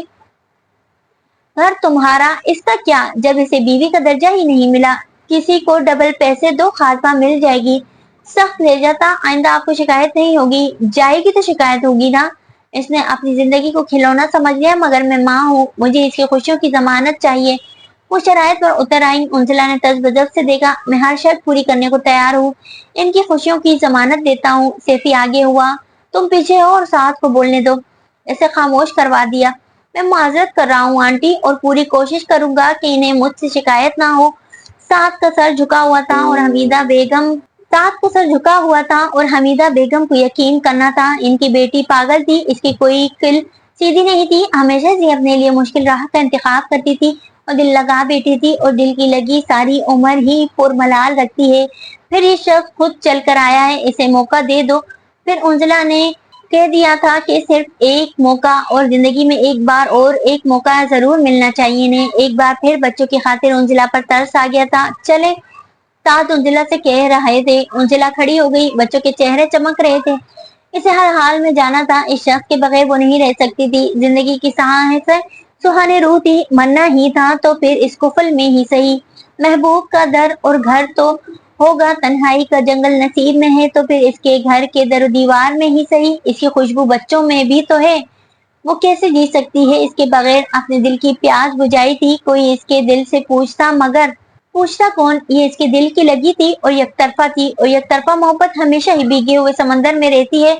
घर तुम्हारा, इसका क्या? जब इसे बीवी का दर्जा ही नहीं मिला। किसी को डबल पैसे दो, खातमा मिल जाएगी। सख्त ले जाता। आइंदा आपको शिकायत नहीं होगी। जाएगी तो शिकायत होगी ना। इसने अपनी जिंदगी को खिलौना समझ लिया, मगर मैं माँ हूँ, मुझे इसकी खुशियों की जमानत चाहिए। वो शरायत पर उतर आई। उंजला ने तजबजब से देखा। मैं हर शर्त पूरी करने को तैयार हूँ, इनकी खुशियों की जमानत देता हूँ। सैफी आगे हुआ। तुम पीछे हो और साथ को बोलने दो। इसे खामोश करवा दिया। मैं माजरत कर रहा हूँ आंटी, और पूरी कोशिश करूंगा कि इन्हें मुझसे शिकायत ना हो। साद का सर झुका हुआ था और हमीदा बेगम साद का सर झुका हुआ था और हमीदा बेगम को यकीन करना था इनकी बेटी पागल थी, इसकी कोई किल सीधी नहीं थी, हमेशा से अपने लिए मुश्किल राह का इंतखाब करती थी और दिल लगा बैठी थी और दिल की लगी सारी उम्र ही पुरमलाल रखती है। फिर ये शख्स खुद चल कर आया है, इसे मौका दे दो। फिर उंजला ने कह दिया था कि सिर्फ एक मौका और जिंदगी में एक बार और एक मौका जरूर मिलना चाहिए इन्हें। एक बार फिर बच्चों की खातिर उंजला पर तरस आ गया था। चले, साथ उंजला से कह रहे थे। उंजला खड़ी हो गई, बच्चों के चेहरे चमक रहे थे। इसे हर हाल में जाना था, इस शख्स के बगैर वो नहीं रह सकती थी। जिंदगी की से सुहाने रूह थी, मरना ही था तो फिर इस कुफल में ही सही। महबूब का दर और घर तो होगा, तन्हाई का जंगल नसीब में है तो फिर इसके घर के दर दीवार में ही सही। इसकी खुशबू बच्चों में भी तो है, वो कैसे जी सकती है इसके बगैर। अपने दिल की प्यास बुझाई थी, कोई इसके दिल से पूछता, मगर पूछता कौन। ये इसके दिल की लगी थी और यकतरफा थी, और यकतरफा मोहब्बत हमेशा ही भीगे हुए समंदर में रहती है।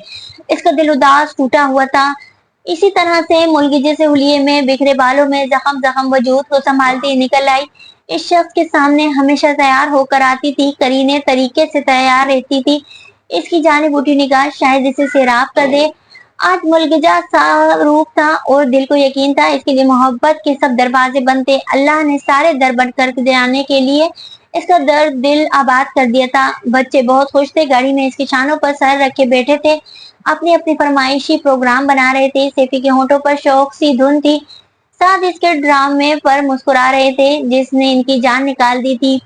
इसका दिल उदास टूटा हुआ था। इसी तरह से मुलगिजे से हुलिये में बिखरे बालों में जख्म जख्म वजूद को संभालती निकल आई। इस शख्स के सामने हमेशा तैयार होकर आती थी, करीने तरीके से तैयार रहती थी। इसकी जाने बूटी निगाह शायद इसे सैराब कर दे। आज मुलगिजा सा रूप था और दिल को यकीन था इसके लिए मोहब्बत के सब दरवाजे बंद थे। अल्लाह ने सारे दर बंद कर जाने के लिए इसका दर्द दिल आबाद कर दिया था। बच्चे बहुत खुश थे, गाड़ी में इसके शानों पर सर रखे बैठे थे, अपनी अपनी फरमाइशी प्रोग्राम बना रहे थे। सेफी के होंठों पर शौक सी धुन थी, साथ इसके ड्रामे पर मुस्कुरा रहे थे जिसने इनकी जान निकाल दी थी।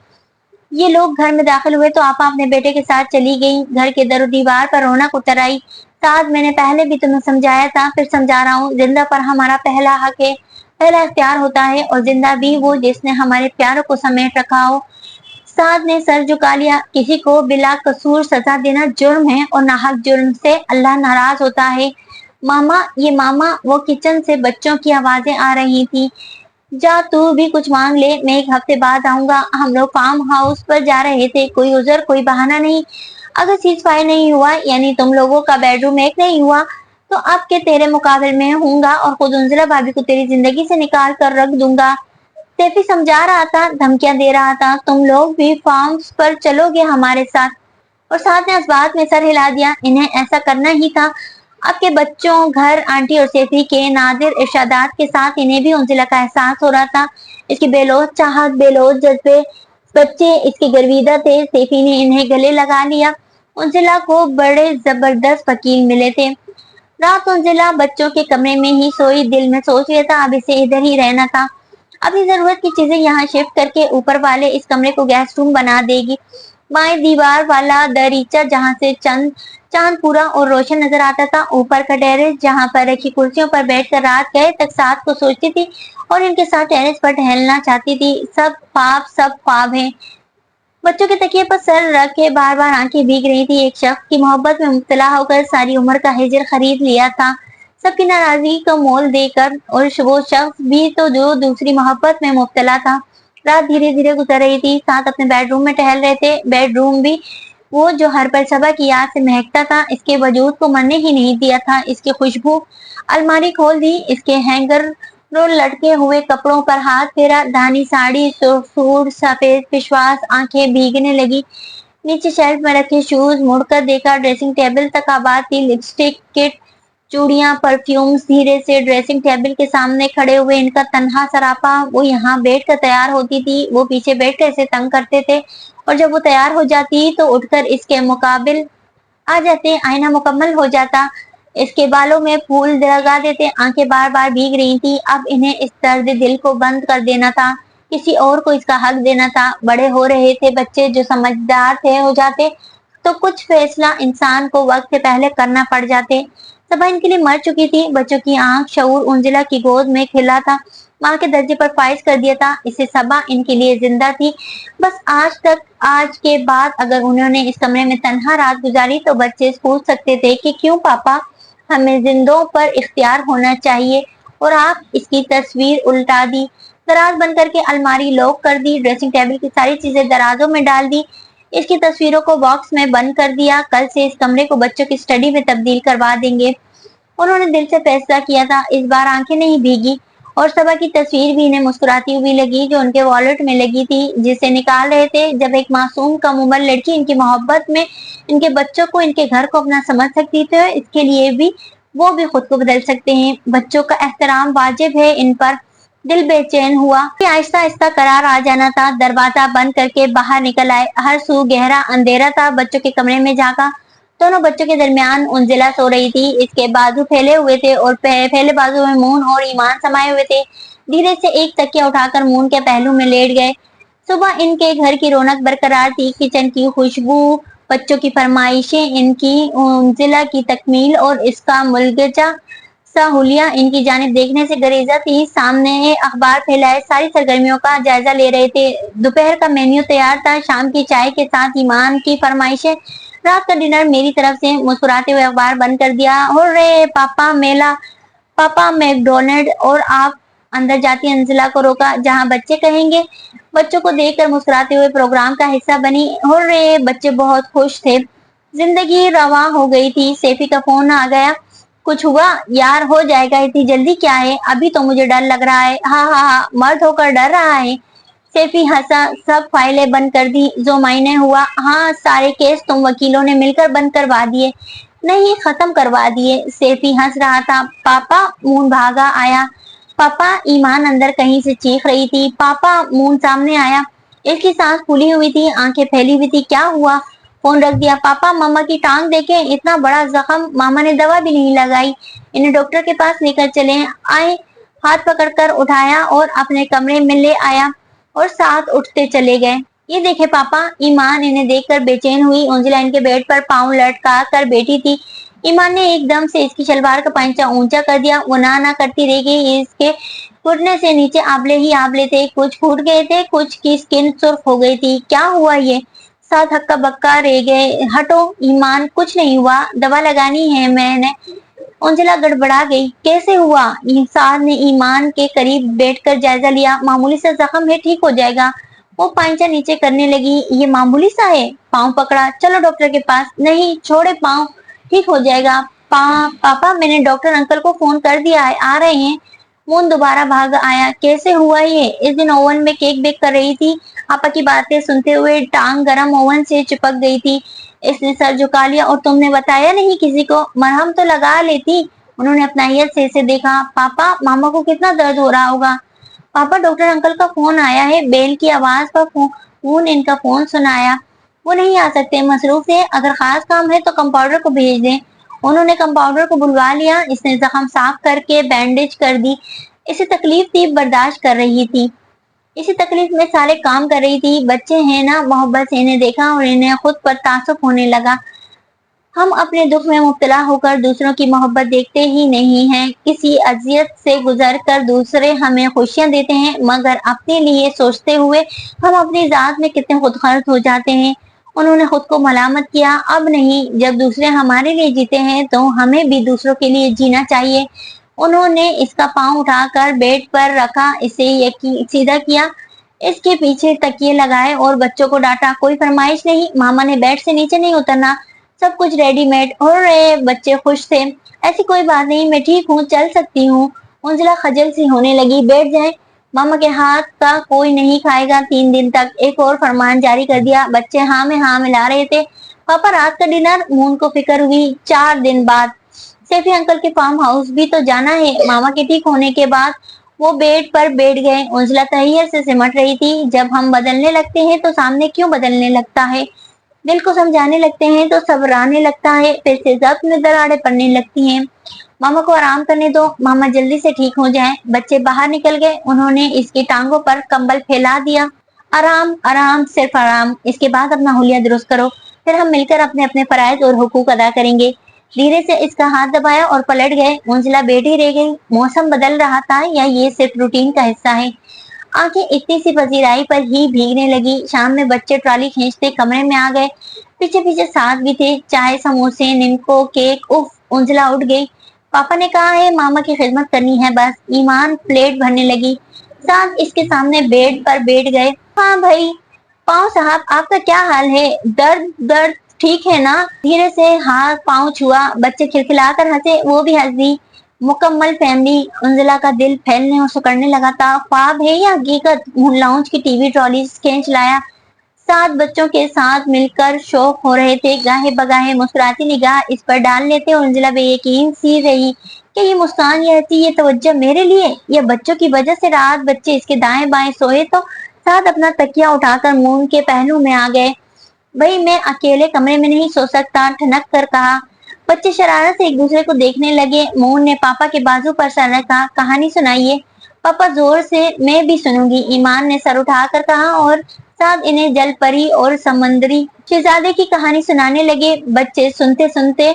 ये लोग घर में दाखिल हुए तो आपा अपने बेटे के साथ चली गई। घर के दर दीवार पर रौनक उतर आई। साथ मैंने पहले भी तुम्हें समझाया था, फिर समझा रहा हूँ, जिंदा पर हमारा पहला हक है, पहला इख्तियार होता है, और जिंदा भी वो जिसने हमारे प्यारों को समेट रखा हो। साद ने सर झुका लिया। किसी को बिला कसूर सजा देना जुर्म है और नाहक जुर्म से अल्लाह नाराज होता है। मामा, ये मामा, वो किचन से बच्चों की आवाजें आ रही थी। जा तू भी कुछ मांग ले, मैं एक हफ्ते बाद आऊंगा। हम लोग फार्म हाउस पर जा रहे थे, कोई उजर कोई बहाना नहीं। अगर सीज फायर नहीं हुआ, यानी तुम लोगों का बेडरूम एक नहीं हुआ, तो अब के तेरे मुकाबले में हूंगा और खुद उंजला भाभी को तेरी जिंदगी से निकाल कर रख दूंगा। सैफी समझा रहा था, धमकियां दे रहा था, तुम लोग भी फार्म्स पर चलोगे हमारे साथ। और साथ ने इस बात में सर हिला दिया, इन्हें ऐसा करना ही था। आपके बच्चों, घर, आंटी और सेफी के नादिर इरशादात के साथ इन्हें भी उंजिला का एहसास हो रहा था। इसकी बेलोज चाहत, बेलोज जज्बे, बच्चे इसके गर्विदा थे। सेफी ने इन्हें गले लगा लिया। उंजिला को बड़े जबरदस्त वकील मिले थे। रात उंजिला बच्चों के कमरे में ही सोई, दिल में सोच लिया था अब इसे इधर ही रहना था। अपनी जरूरत की चीजें यहाँ शिफ्ट करके ऊपर वाले इस कमरे को गेस्ट रूम बना देगी। बाएं दीवार वाला दरीचा जहाँ से चांद पूरा और रोशन नजर आता था, ऊपर का टेरेस जहाँ पर रखी कुर्सियों पर बैठकर रात गए तक साथ को सोचती थी और इनके साथ टेरेस पर टहलना चाहती थी। सब ख्वाब है। बच्चों के तकिए पर सर रख के बार बार आंखें भीग रही थी। एक शख्स की मोहब्बत में मुब्तला होकर सारी उम्र का हिजर खरीद लिया था, सबकी नाराजगी को मोल देकर, और वो शख्स भी तो जो दूसरी मोहब्बत में मुब्तला था। रात धीरे धीरे गुजर रही थी। साथ अपने बेडरूम में टहल रहे थे। बेडरूम भी वो जो हर पल सबा की याद से महकता था, इसके वजूद को मरने ही नहीं दिया था। इसकी खुशबू अलमारी खोल दी, इसके हैंगर रो लटके हुए कपड़ों पर हाथ फेरा, धानी साड़ी, सूट, सफेद पिशवास, आंखें भीगने लगी। नीचे शेल्फ में रखे शूज मुड़कर देखा, ड्रेसिंग टेबल तक आबाद थी। लिपस्टिक, किट, चूड़ियां, परफ्यूम्स। धीरे से ड्रेसिंग टेबल के सामने खड़े हुए इनका तन्हा सरापा। वो यहाँ बैठ कर तैयार होती थी, वो पीछे बैठ कर इसे तंग करते थे, और जब वो तैयार हो जाती तो उठकर इसके मुकाबिल आ जाते। आईना मुकम्मल हो जाता, इसके बालों में फूल लगा देते। आंखें बार बार भीग रही थी। अब इन्हें इस दर्द दिल को बंद कर देना था, किसी और को इसका हक देना था। बड़े हो रहे थे बच्चे, जो समझदार थे हो जाते तो कुछ फैसला इंसान को वक्त से पहले करना पड़ जाते। सबा इनके लिए मर चुकी थी। बच्चों की आंख शऊर उंजिला की गोद में खिला था, माँ के दर्जे पर फाइज कर दिया था। इसे सबा इनके लिए जिंदा थी। बस आज के बाद अगर उन्होंने इस कमरे में तन्हा रात गुजारी तो बच्चे पूछ सकते थे कि क्यों पापा, हमें जिंदों पर इख्तियार होना चाहिए, और आप इसकी तस्वीर उल्टा दी। दराज बंद करके अलमारी लॉक कर दी, ड्रेसिंग टेबल की सारी चीजें दराजों में डाल दी, इसकी तस्वीरों को बॉक्स में बंद कर दिया। कल से इस कमरे को बच्चों की स्टडी में तब्दील करवा देंगे। उन्होंने दिल से फैसला किया था। इस बार आंखें नहीं भीगी, और सबा की तस्वीर भी इन्हें मुस्कुराती हुई लगी जो उनके वॉलेट में लगी थी, जिसे निकाल रहे थे। जब एक मासूम कम उम्र लड़की इनकी मोहब्बत में इनके बच्चों को, इनके घर को अपना समझ सकती थी, इसके लिए भी वो भी खुद को बदल सकते हैं। बच्चों का एहतराम वाजिब है इन पर। दिल बेचैन हुआ। आहिस्ता आहिस्ता करार आ जाना था। दरवाजा बंद करके बाहर निकल आए। हर सू गहरा अंधेरा था। बच्चों के कमरे में झांका। दोनों बच्चों के दरमियान उंजिला सो रही थी। इसके बाजू फैले हुए थे और फैले बाजू में मून और ईमान समाये हुए थे। धीरे से एक तकिया उठाकर मून के पहलू में लेट गए। सुबह इनके घर की रौनक बरकरार थी। किचन की खुशबू, बच्चों की फरमाइशें, इनकी उंजिला की तकमील और इसका मुलगजा सा हुलिया इनकी जानिब देखने से गरेजा थी। सामने अखबार फैलाए सारी सरगर्मियों का जायजा ले रहे थे। दोपहर का मेन्यू तैयार था। शाम की चाय के साथ ईमान की फरमाइशें, रात का डिनर। मेरी तरफ से मुस्कुराते हुए अखबार बंद कर दिया। हो रे पापा मेला, पापा मैकडोनल्ड। और आप अंदर जाती अंजिला को रोका। जहाँ बच्चे कहेंगे। बच्चों को देखकर मुस्कुराते हुए प्रोग्राम का हिस्सा बनी। हो रे बच्चे बहुत खुश थे। जिंदगी रवा हो गई थी। सैफी का फोन आ गया। कुछ हुआ यार? हो जाएगा, इतनी जल्दी क्या है? अभी तो मुझे डर लग रहा है। हाँ हाँ हाँ, मर्द होकर डर रहा है। सैफी हंसा। सब फाइलें बंद कर दी जो मायने हुआ। हाँ, सारे केस तुम वकीलों ने मिलकर बंद करवा दिए? नहीं, खत्म करवा दिए। सैफी हंस रहा था। पापा, मून भागा आया। पापा, ईमान अंदर कहीं से चीख रही थी। पापा, मून सामने आया। इसकी सांस फूली हुई थी, आंखें फैली हुई थी। क्या हुआ? फोन रख दिया। पापा, मामा की टांग देखे, इतना बड़ा जख्म। मामा ने दवा भी नहीं लगाई। इन्हें डॉक्टर के पास लेकर चले आए। हाथ पकड़कर उठाया और अपने कमरे में ले आया और साथ उठते चले गए। ये देखे पापा। ईमान इन्हें देखकर बेचैन हुई। उंजिला इनके बेड पर पाँव लटका कर बैठी थी। ईमान ने एकदम से इसकी शलवार का पंचा ऊंचा कर दिया। वो ना करती रह गई। इसके घुटने से नीचे आबले ही आबले थे। कुछ फूट गए थे, कुछ की स्किन सुर्ख हो गई थी। क्या हुआ? ये साथ हक्का बक्का रह गए। हटो ईमान, कुछ नहीं हुआ, दवा लगानी है मैंने। उंजिला गड़बड़ा गई। कैसे हुआ? साद ने ईमान के करीब बैठकर जायजा लिया। मामूली सा जख्म है, ठीक हो जाएगा। वो पांचा नीचे करने लगी। ये मामूली सा है? पाँव पकड़ा। चलो डॉक्टर के पास। नहीं, छोड़े पाँव, ठीक हो जाएगा। पापा, मैंने डॉक्टर अंकल को फोन कर दिया है, आ रहे हैं। मून दोबारा भाग आया। कैसे हुआ ये? इस दिन ओवन में केक बेक कर रही थी। पापा की बातें सुनते हुए टांग गरम ओवन से चिपक गई थी। इसने सर झुका लिया। और तुमने बताया नहीं किसी को? मरहम तो लगा लेती। उन्होंने अपना से इसे देखा। पापा, मामा को कितना दर्द हो रहा होगा। पापा, डॉक्टर अंकल का फोन आया है। बेल की आवाज पर फोन इनका फोन सुनाया। वो नहीं आ सकते, मसरूफ है। अगर खास काम है तो कंपाउंडर को भेज दें। उन्होंने कंपाउंडर को बुलवा लिया। इसने जख्म साफ करके बैंडेज कर दी। इसे तकलीफ थी, बर्दाश्त कर रही थी। इसी तकलीफ में सारे काम कर रही थी। बच्चे हैं ना, मोहब्बत से इन्हें देखा और इन्हें खुद पर तासुब होने लगा। हम अपने दुख में मुब्तला होकर दूसरों की मोहब्बत देखते ही नहीं हैं। किसी अजियत से गुजर कर दूसरे हमें खुशियां देते हैं, मगर अपने लिए सोचते हुए हम अपनी जात में कितने खुदगर्ज हो जाते हैं। उन्होंने खुद को मलामत किया। अब नहीं, जब दूसरे हमारे लिए जीते हैं तो हमें भी दूसरों के लिए जीना चाहिए। उन्होंने इसका पांव उठाकर बेड पर रखा, इसे सीधा किया, इसके पीछे तकिए लगाए और बच्चों को डांटा। कोई फरमाइश नहीं, मामा ने बेड से नीचे नहीं उतरना, सब कुछ रेडीमेड। हो रहे बच्चे खुश थे। ऐसी कोई बात नहीं, मैं ठीक हूँ, चल सकती हूँ। उंजिला खजल सी होने लगी। बैठ जाए, मामा के हाथ का कोई नहीं खाएगा 3 दिन तक। एक और फरमान जारी कर दिया। बच्चे हाँ में हाँ मिला रहे थे। पापा, रात का डिनर? मून को फिक्र हुई। 4 दिन बाद सैफी अंकल के फार्म हाउस भी तो जाना है। मामा के ठीक होने के बाद वो बेड पर बैठ गए। उंजिला तहैयर से सिमट रही थी। जब हम बदलने लगते हैं तो सामने क्यों बदलने लगता है? दिल को समझाने लगते हैं तो सबराने लगता है, फिर से जब्त में दरारें पड़ने लगती हैं। मामा को आराम करने दो, मामा जल्दी से ठीक हो जाएं। बच्चे बाहर निकल गए। उन्होंने इसकी टांगों पर कंबल फैला दिया। आराम आराम, सिर्फ आराम। इसके बाद अपना हुलिया दुरुस्त करो, फिर हम मिलकर अपने अपने फराइज और हुकूक अदा करेंगे। धीरे से इसका हाथ दबाया और पलट गए। उंजिला बैठी रह गई। मौसम बदल रहा था या ये सिर्फ रूटीन का हिस्सा है? आंखें इतनी सी पजीराई पर ही भीगने लगी। शाम में बच्चे ट्रॉली खींचते कमरे में आ गए। पीछे पीछे साथ भी थे। चाय, समोसे, निमको, केक। उफ, उंजिला उठ गई। पापा ने कहा है मामा की खिदमत करनी है बस। ईमान प्लेट भरने लगी। साथ इसके सामने बेड पर बैठ गए। हाँ भाई। पाँव साहब, आपका क्या हाल है? दर्द दर्द ठीक है ना? धीरे से हाथ पाँव छुआ। बच्चे खिलखिलाकर हंसे। वो भी हंस दी। मुकम्मल फैमिली। उंजिला का दिल फैलने और सिकुड़ने लगा था। ख्वाब है या हकीकत? लाउंज की टीवी ट्रॉली खींच लाया। 7 बच्चों के साथ मिलकर शौक हो रहे थे। गाहे बगाहे मुस्कुराती निगाह इस पर डाल लेते। उंजिला बेयकीन सी रही कि ये मुस्कान, ये हंसी, ये तवज्जो मेरे लिए, ये बच्चों की वजह से। रात बच्चे इसके दाएं बाएं सोए तो साथ अपना तकिया उठाकर मून के पहलू में आ गए। भाई मैं अकेले कमरे में नहीं सो सकता, ठनक कर कहा। बच्चे शरारत से एक दूसरे को देखने लगे। मोहन ने पापा के बाजू पर सर रखा। कहानी सुनाइए। पापा जोर से। मैं भी सुनूंगी, ईमान ने सर उठाकर कहा और साथ इन्हें जलपरी और समुद्री शहजादे की कहानी सुनाने लगे। बच्चे सुनते सुनते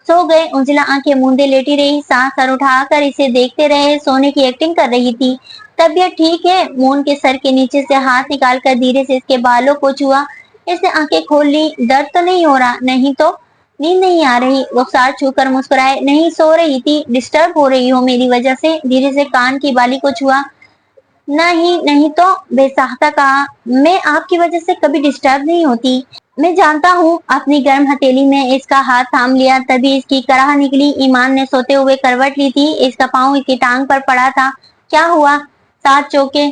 सो गए। उजला आंखें मूंदे लेटी रही, साथ सर उठाकर इसे देखते रहे। सोने की एक्टिंग कर रही थी। तबीयत ठीक है? मोहन के सर के नीचे से हाथ निकालकर धीरे से इसके बालों को छुआ। इसने आंखें खोल ली। दर्द तो नहीं हो रहा? नहीं तो। नींद नहीं आ रही? रुखसार छूकर मुस्कुराए। नहीं, सो रही थी। डिस्टर्ब हो रही हो मेरी वजह से? धीरे से कान की बाली को छुआ। नहीं नहीं तो, बेसाख्ता कहा। मैं आपकी वजह से कभी डिस्टर्ब नहीं होती। मैं जानता हूँ। अपनी गर्म हथेली में इसका हाथ थाम लिया। तभी इसकी कराह निकली। ईमान ने सोते हुए करवट ली थी। इसका पाँव इसकी टांग पर पड़ा था। क्या हुआ? 7 चौके।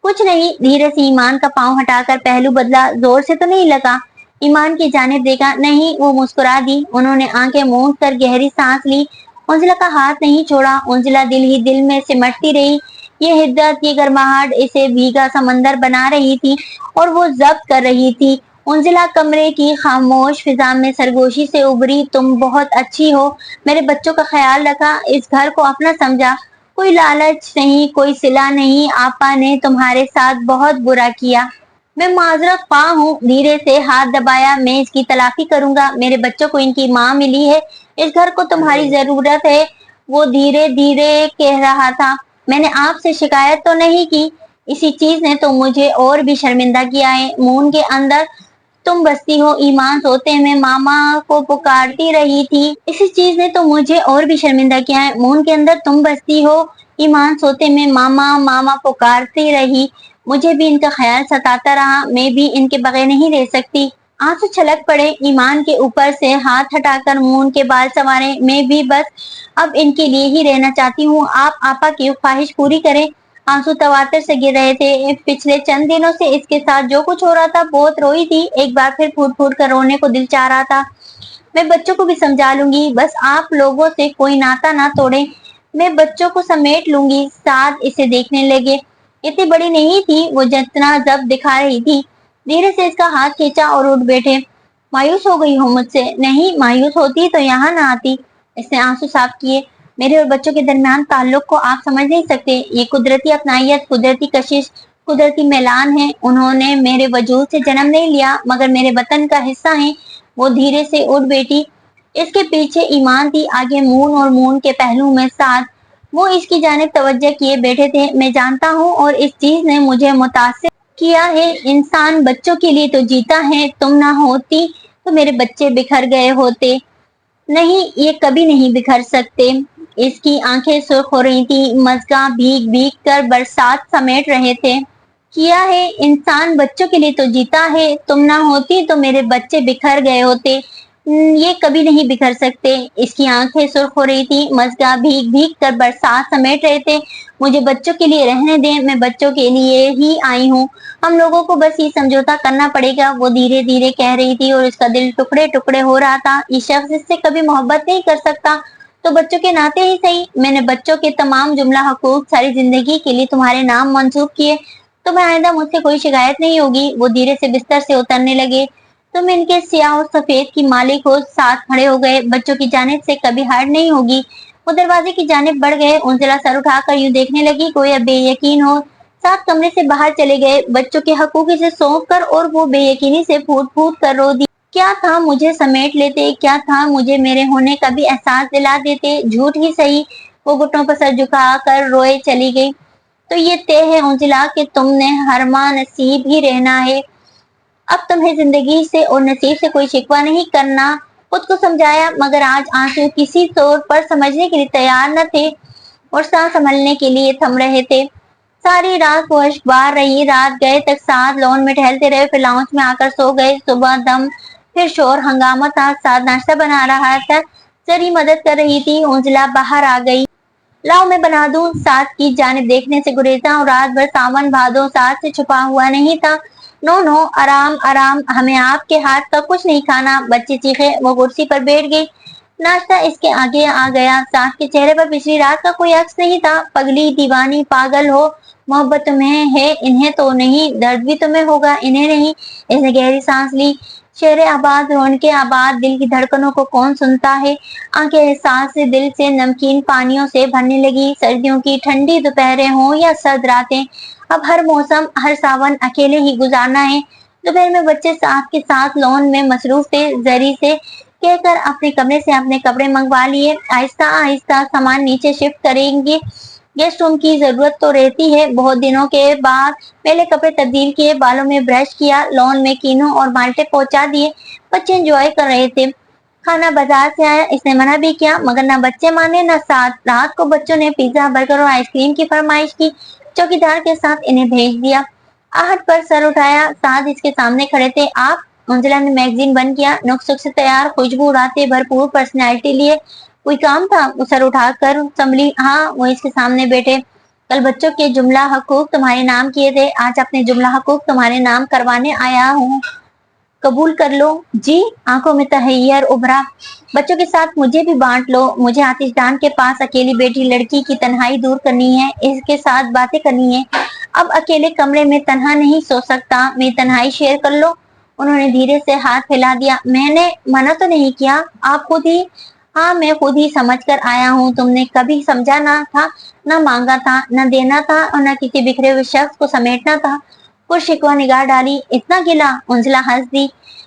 कुछ नहीं। धीरे से ईमान का पाँव हटाकर पहलू बदला। जोर से तो नहीं लगा? ईमान की जानिब देखा। नहीं। वो मुस्कुरा दी। उन्होंने आंखें मूंद कर गहरी सांस ली। उंजिला का हाथ नहीं छोड़ा। उंजिला दिल ही दिल में सिमटती रही। ये हिद्दत, ये गर्माहट इसे भीगा समंदर बना रही थी और वो जब्त कर रही थी। उंजिला कमरे की खामोश फिजा में सरगोशी से उभरी। तुम बहुत अच्छी हो। मेरे बच्चों का ख्याल रखा। इस घर को अपना समझा। कोई लालच नहीं, कोई सिला नहीं। आपा ने तुम्हारे साथ बहुत बुरा किया। मैं माजरत ख्वाह हूँ। धीरे से हाथ दबाया। मैं इसकी तलाफी करूंगा। मेरे बच्चों को इनकी माँ मिली है। इस घर को तुम्हारी जरूरत है। वो धीरे धीरे कह रहा था। मैंने आपसे शिकायत तो नहीं की। इसी चीज ने तो मुझे और भी शर्मिंदा किया है। मून के अंदर तुम बसती हो। ईमान सोते में मामा को पुकारती रही थी। इसी चीज ने तो मुझे और भी शर्मिंदा किया है। मून के अंदर तुम बसती हो। ईमान सोते में मामा मामा पुकारती रही। मुझे भी इनका ख्याल सताता रहा। मैं भी इनके बगैर नहीं रह सकती। आंसू छलक पड़े। ईमान के ऊपर से हाथ हटाकर मून के बाल संवारे। मैं भी बस अब इनके लिए ही रहना चाहती हूँ। आप आपा की ख्वाहिश पूरी करें। आंसू तवातर से गिर रहे थे। पिछले चंद दिनों से इसके साथ जो कुछ हो रहा था, बहुत रोई थी। एक बार फिर फूट फूट कर रोने को दिल चाह रहा था। मैं बच्चों को भी समझा लूंगी। बस आप लोगों से कोई नाता ना तोड़े। मैं बच्चों को समेट लूंगी। साथ इसे देखने लगे। इतनी बड़ी नहीं थी वो जितना जब दिखा रही थी। धीरे से इसका हाथ खींचा और उठ बैठे। मायूस हो गई हो मुझसे? नहीं, मायूस होती तो यहाँ ना आती। इसने आंसू साफ किए। मेरे और बच्चों के दरमियान ताल्लुक को आप समझ नहीं सकते। ये कुदरती अपनायत, कुदरती कशिश, कुदरती मैलान है। उन्होंने मेरे वजूद से जन्म नहीं लिया, मगर मेरे वतन का हिस्सा है। वो धीरे से उठ बैठी। इसके पीछे ईमान थी, आगे मून और मून के पहलू में साथ। वो इसकी जानिब तवज्जो किए बैठे थे। मैं जानता हूँ और इस चीज ने मुझे मुतासिर किया है। इंसान बच्चों के लिए तो जीता है। तुम ना होती तो मेरे बच्चे बिखर गए होते। नहीं, ये कभी नहीं बिखर सकते। इसकी आंखें सुर्ख हो रही थी। मजगा भीग भीग कर बरसात समेट रहे थे। किया है। इंसान बच्चों के लिए तो जीता है। तुम ना होती तो मेरे बच्चे बिखर गए होते। ये कभी नहीं बिखर सकते। इसकी आंखें सुर्ख हो रही थी। मजगा भीग भीग कर बरसात समेट रहे थे। मुझे बच्चों के लिए रहने दें। मैं बच्चों के लिए ही आई हूँ। हम लोगों को बस ये समझौता करना पड़ेगा। वो धीरे धीरे कह रही थी और इसका दिल टुकड़े टुकड़े हो रहा था। ये शख्स इससे कभी मोहब्बत नहीं कर सकता तो बच्चों के नाते ही सही। मैंने बच्चों के तमाम जुमला हकूक सारी जिंदगी के लिए तुम्हारे नाम मंसूब किए। तुम्हें आइंदा मुझसे कोई शिकायत नहीं होगी। वो धीरे से बिस्तर से उतरने लगे। तुम इनके सियाह और सफेद की मालिक हो। साथ खड़े हो गए। बच्चों की जानिब से कभी हार नहीं होगी। वो दरवाजे की जानिब बढ़ गए। उंजिला सर उठाकर यूं देखने लगी कोई अब बेयकीन हो। साथ कमरे से बाहर चले गए। बच्चों के हकूक से सौंप कर और वो बेयकीनी से फूट फूट कर रो दी। क्या था मुझे समेट लेते। क्या था मुझे मेरे होने का भी एहसास दिला देते। झूठ ही सही। वो घुटनों पर सर झुका कर रोए चली गई। तो ये तय है उंजिला कि तुमने हरमा नसीब ही रहना है। अब तुम्हें जिंदगी से और नसीब से कोई शिकवा नहीं करना। खुद को समझाया, मगर आज आंसू किसी तौर पर समझने के लिए तैयार न थे और सांस संभलने के लिए थम रहे थे। सारी रात वो अखबार रही। रात गए तक साथ लॉन में टहलते रहे। फिर लाउंज में आकर सो गए। सुबह दम फिर शोर हंगामा था। साथ नाश्ता बना रहा था। जरी मदद कर रही थी। उंजिला बाहर आ गई। लाओ मैं बना दूं। साथ की जानिब देखने से गुरेजा और रात भर सावन भादो साथ से छुपा हुआ नहीं था। नो नो, आराम आराम, हमें आपके हाथ का कुछ नहीं खाना। बच्चे चीखे, वो कुर्सी पर बैठ गई। नाश्ता इसके आगे आ गया। साथ के चेहरे पर पिछली रात का कोई अक्स नहीं था। पगली दीवानी पागल हो, मोहब्बत तुम्हें है, इन्हें तो नहीं। दर्द भी तुम्हें होगा, इन्हें नहीं। इसने गहरी सांस ली। शेरे आबाद, रौनके आबाद, दिल की धड़कनों को कौन सुनता है। आंखें एहसास से दिल से नमकीन पानियों से भरने लगी। सर्दियों की ठंडी दोपहरें हों या सर्द रातें, अब हर मौसम हर सावन अकेले ही गुजारना है। दोपहर में बच्चे साथ के साथ लॉन में मसरूफ थे। जरी से कहकर अपने कमरे से अपने कपड़े मंगवा लिए। आहिस्ता आहिस्ता सामान नीचे शिफ्ट करेंगे। गेस्ट रूम की जरूरत तो रहती है। बहुत दिनों के बाद पहले कपड़े तब्दील किए, बालों में ब्रश किया, लॉन में कीनों और माल्टे पहुंचा दिए। बच्चे एंजॉय कर रहे थे। खाना बाजार से आया, इसने मना भी किया, मगर ना बच्चे माने ना साथ। रात को बच्चों ने पिज्जा बर्गर और आइसक्रीम की फरमाइश की। चौकीदार के साथ इन्हें भेज दिया। आहट पर सर उठाया। साथ इसके सामने खड़े थे। आप? मंजिला ने मैगजीन बंद किया। नुक सुख से तैयार, खुशबू उड़ाते, भरपूर पर्सनैलिटी लिए। कोई काम था? वो सर उठाकर संभली। हाँ, वो इसके सामने बैठे। कल बच्चों के जुमला हकूक तुम्हारे नाम किए थे, आज अपने जुमला हकूक तुम्हारे नाम करवाने आया हूँ, कबूल कर लो। जी? आंखों में तहैयर उभरा। बच्चों के साथ मुझे भी बांट लो। मुझे आतिशदान के पास अकेली बेटी लड़की की तन्हाई दूर करनी है, इसके साथ बातें करनी है। अब अकेले कमरे में तन्हा नहीं सो सकता, मेरी तन्हाई शेयर कर लो। उन्होंने धीरे से हाथ फैला दिया। मैंने मना तो नहीं किया, आप खुद ही। हाँ, मैं खुद ही समझ कर आया हूँ। तुमने कभी समझा ना था, ना मांगा था, न देना था और न किसी बिखरे हुए शख्स को समेटना था। कुछ शिकवा निगाह डाली। इतना गिला? उंजला हंस दी।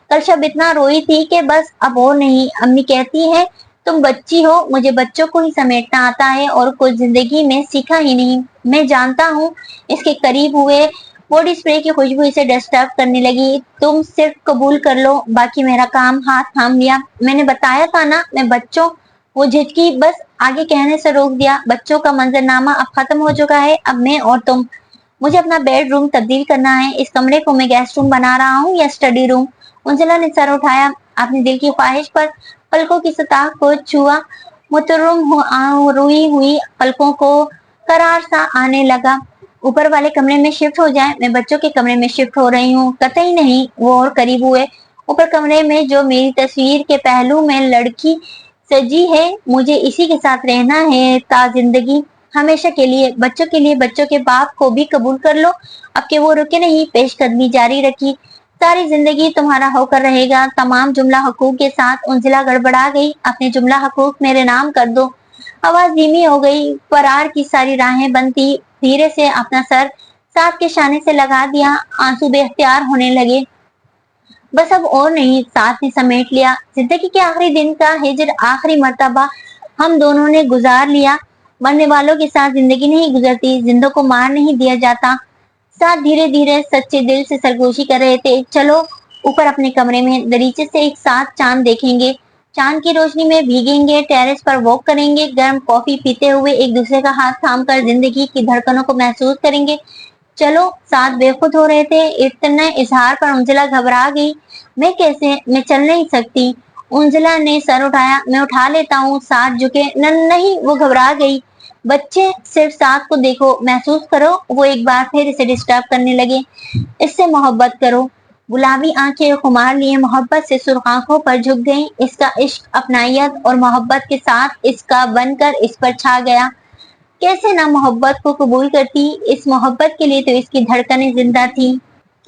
कल शब इतना रोई थी कि बस अब और नहीं। अम्मी कहती है तुम बच्ची हो, मुझे बच्चों को ही समेटना आता है और कुछ जिंदगी में सीखा ही नहीं। मैं जानता हूँ। इसके करीब हुए। बॉडी स्प्रे की खुशबू इसे डिस्टर्ब करने लगी। तुम सिर्फ कबूल कर लो, बाकी मेरा काम। हाथ थाम लिया। मैंने बताया था ना, मैं बच्चों। वो झिझकी, बस आगे कहने से रोक दिया। बच्चों का मंजरनामा अब खत्म हो चुका है, अब मैं और तुम। मुझे अपना बेडरूम तब्दील करना है। इस कमरे को मैं गेस्ट रूम बना रहा हूँ या स्टडी रूम? उंजला ने सर उठाया। अपने दिल की ख्वाहिश पर पलकों की सतह को छुआ। मुतरुम रोई हुई पलकों को करार सा आने लगा। ऊपर वाले कमरे में शिफ्ट हो जाए। मैं बच्चों के कमरे में शिफ्ट हो रही हूँ। कतई नहीं। वो और करीब हुए। ऊपर कमरे में जो मेरी तस्वीर के पहलू में लड़की सजी है, मुझे इसी के साथ रहना है ता जिंदगी, हमेशा के लिए। बच्चों के लिए बच्चों के बाप को भी कबूल कर लो। अब के वो रुके नहीं, पेशकदमी जारी रखी। सारी जिंदगी तुम्हारा होकर रहेगा, तमाम जुमला हकूक के साथ। उंजिला गड़बड़ा गई। अपने जुमला हकूक मेरे नाम कर दो। आवाज धीमी हो गई। फरार की सारी राहें बंद थी। धीरे से अपना सर साथ के शाने से लगा दिया। आंसू बेख्तियार होने लगे। बस अब और नहीं, साथ ने समेट लिया। जिंदगी के आखिरी दिन का हिजर आखिरी मर्तबा हम दोनों ने गुजार लिया। मरने वालों के साथ जिंदगी नहीं गुजरती, जिंदों को मार नहीं दिया जाता। साथ धीरे धीरे सच्चे दिल से सरगोशी कर रहे थे। चलो ऊपर अपने कमरे में, दरीचे से एक साथ चांद देखेंगे, चांद की रोशनी में भीगेंगे, टेरेस पर वॉक करेंगे, गर्म कॉफी पीते हुए एक दूसरे का हाथ थामकर जिंदगी की धड़कनों को महसूस करेंगे। चलो। साथ बेखुद हो रहे थे। इतने इजहार पर उंजला घबरा गई। मैं कैसे? मैं चल नहीं सकती। उंजला ने सर उठाया। मैं उठा लेता हूँ। साथ झुके। नहीं, वो घबरा गई। बच्चे, सिर्फ साथ को देखो, महसूस करो। वो एक बार फिर इसे डिस्टर्ब करने लगे। इससे मोहब्बत करो। गुलाबी आंखें खुमार लिए मोहब्बत से सुर्ख आंखों पर झुक गईं। इसका इश्क अपनायत और मोहब्बत के साथ इसका बनकर इस पर छा गया। कैसे ना मोहब्बत को कबूल करती। इस मोहब्बत के लिए तो इसकी धड़कनें जिंदा थी।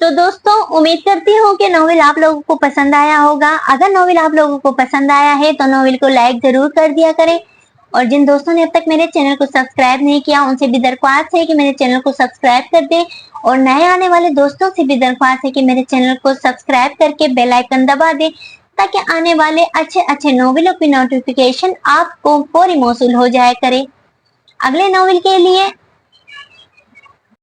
तो दोस्तों, उम्मीद करती हूँ कि नॉवेल आप लोगों को पसंद आया होगा। अगर नॉवेल आप लोगों को पसंद आया है तो नॉवेल को लाइक जरूर कर दिया करें। और जिन दोस्तों ने अब तक मेरे चैनल को सब्सक्राइब नहीं किया, उनसे भी दरख्वास्त है कि मेरे चैनल को सब्सक्राइब कर दें। और नए आने वाले दोस्तों से भी दरख्वास्त है कि मेरे चैनल को सब्सक्राइब करके बेल आइकन दबा दें, ताकि आने वाले अच्छे अच्छे नॉवेलों की नोटिफिकेशन आपको फौरी मौसूल हो जाया करे। अगले नॉवेल के लिए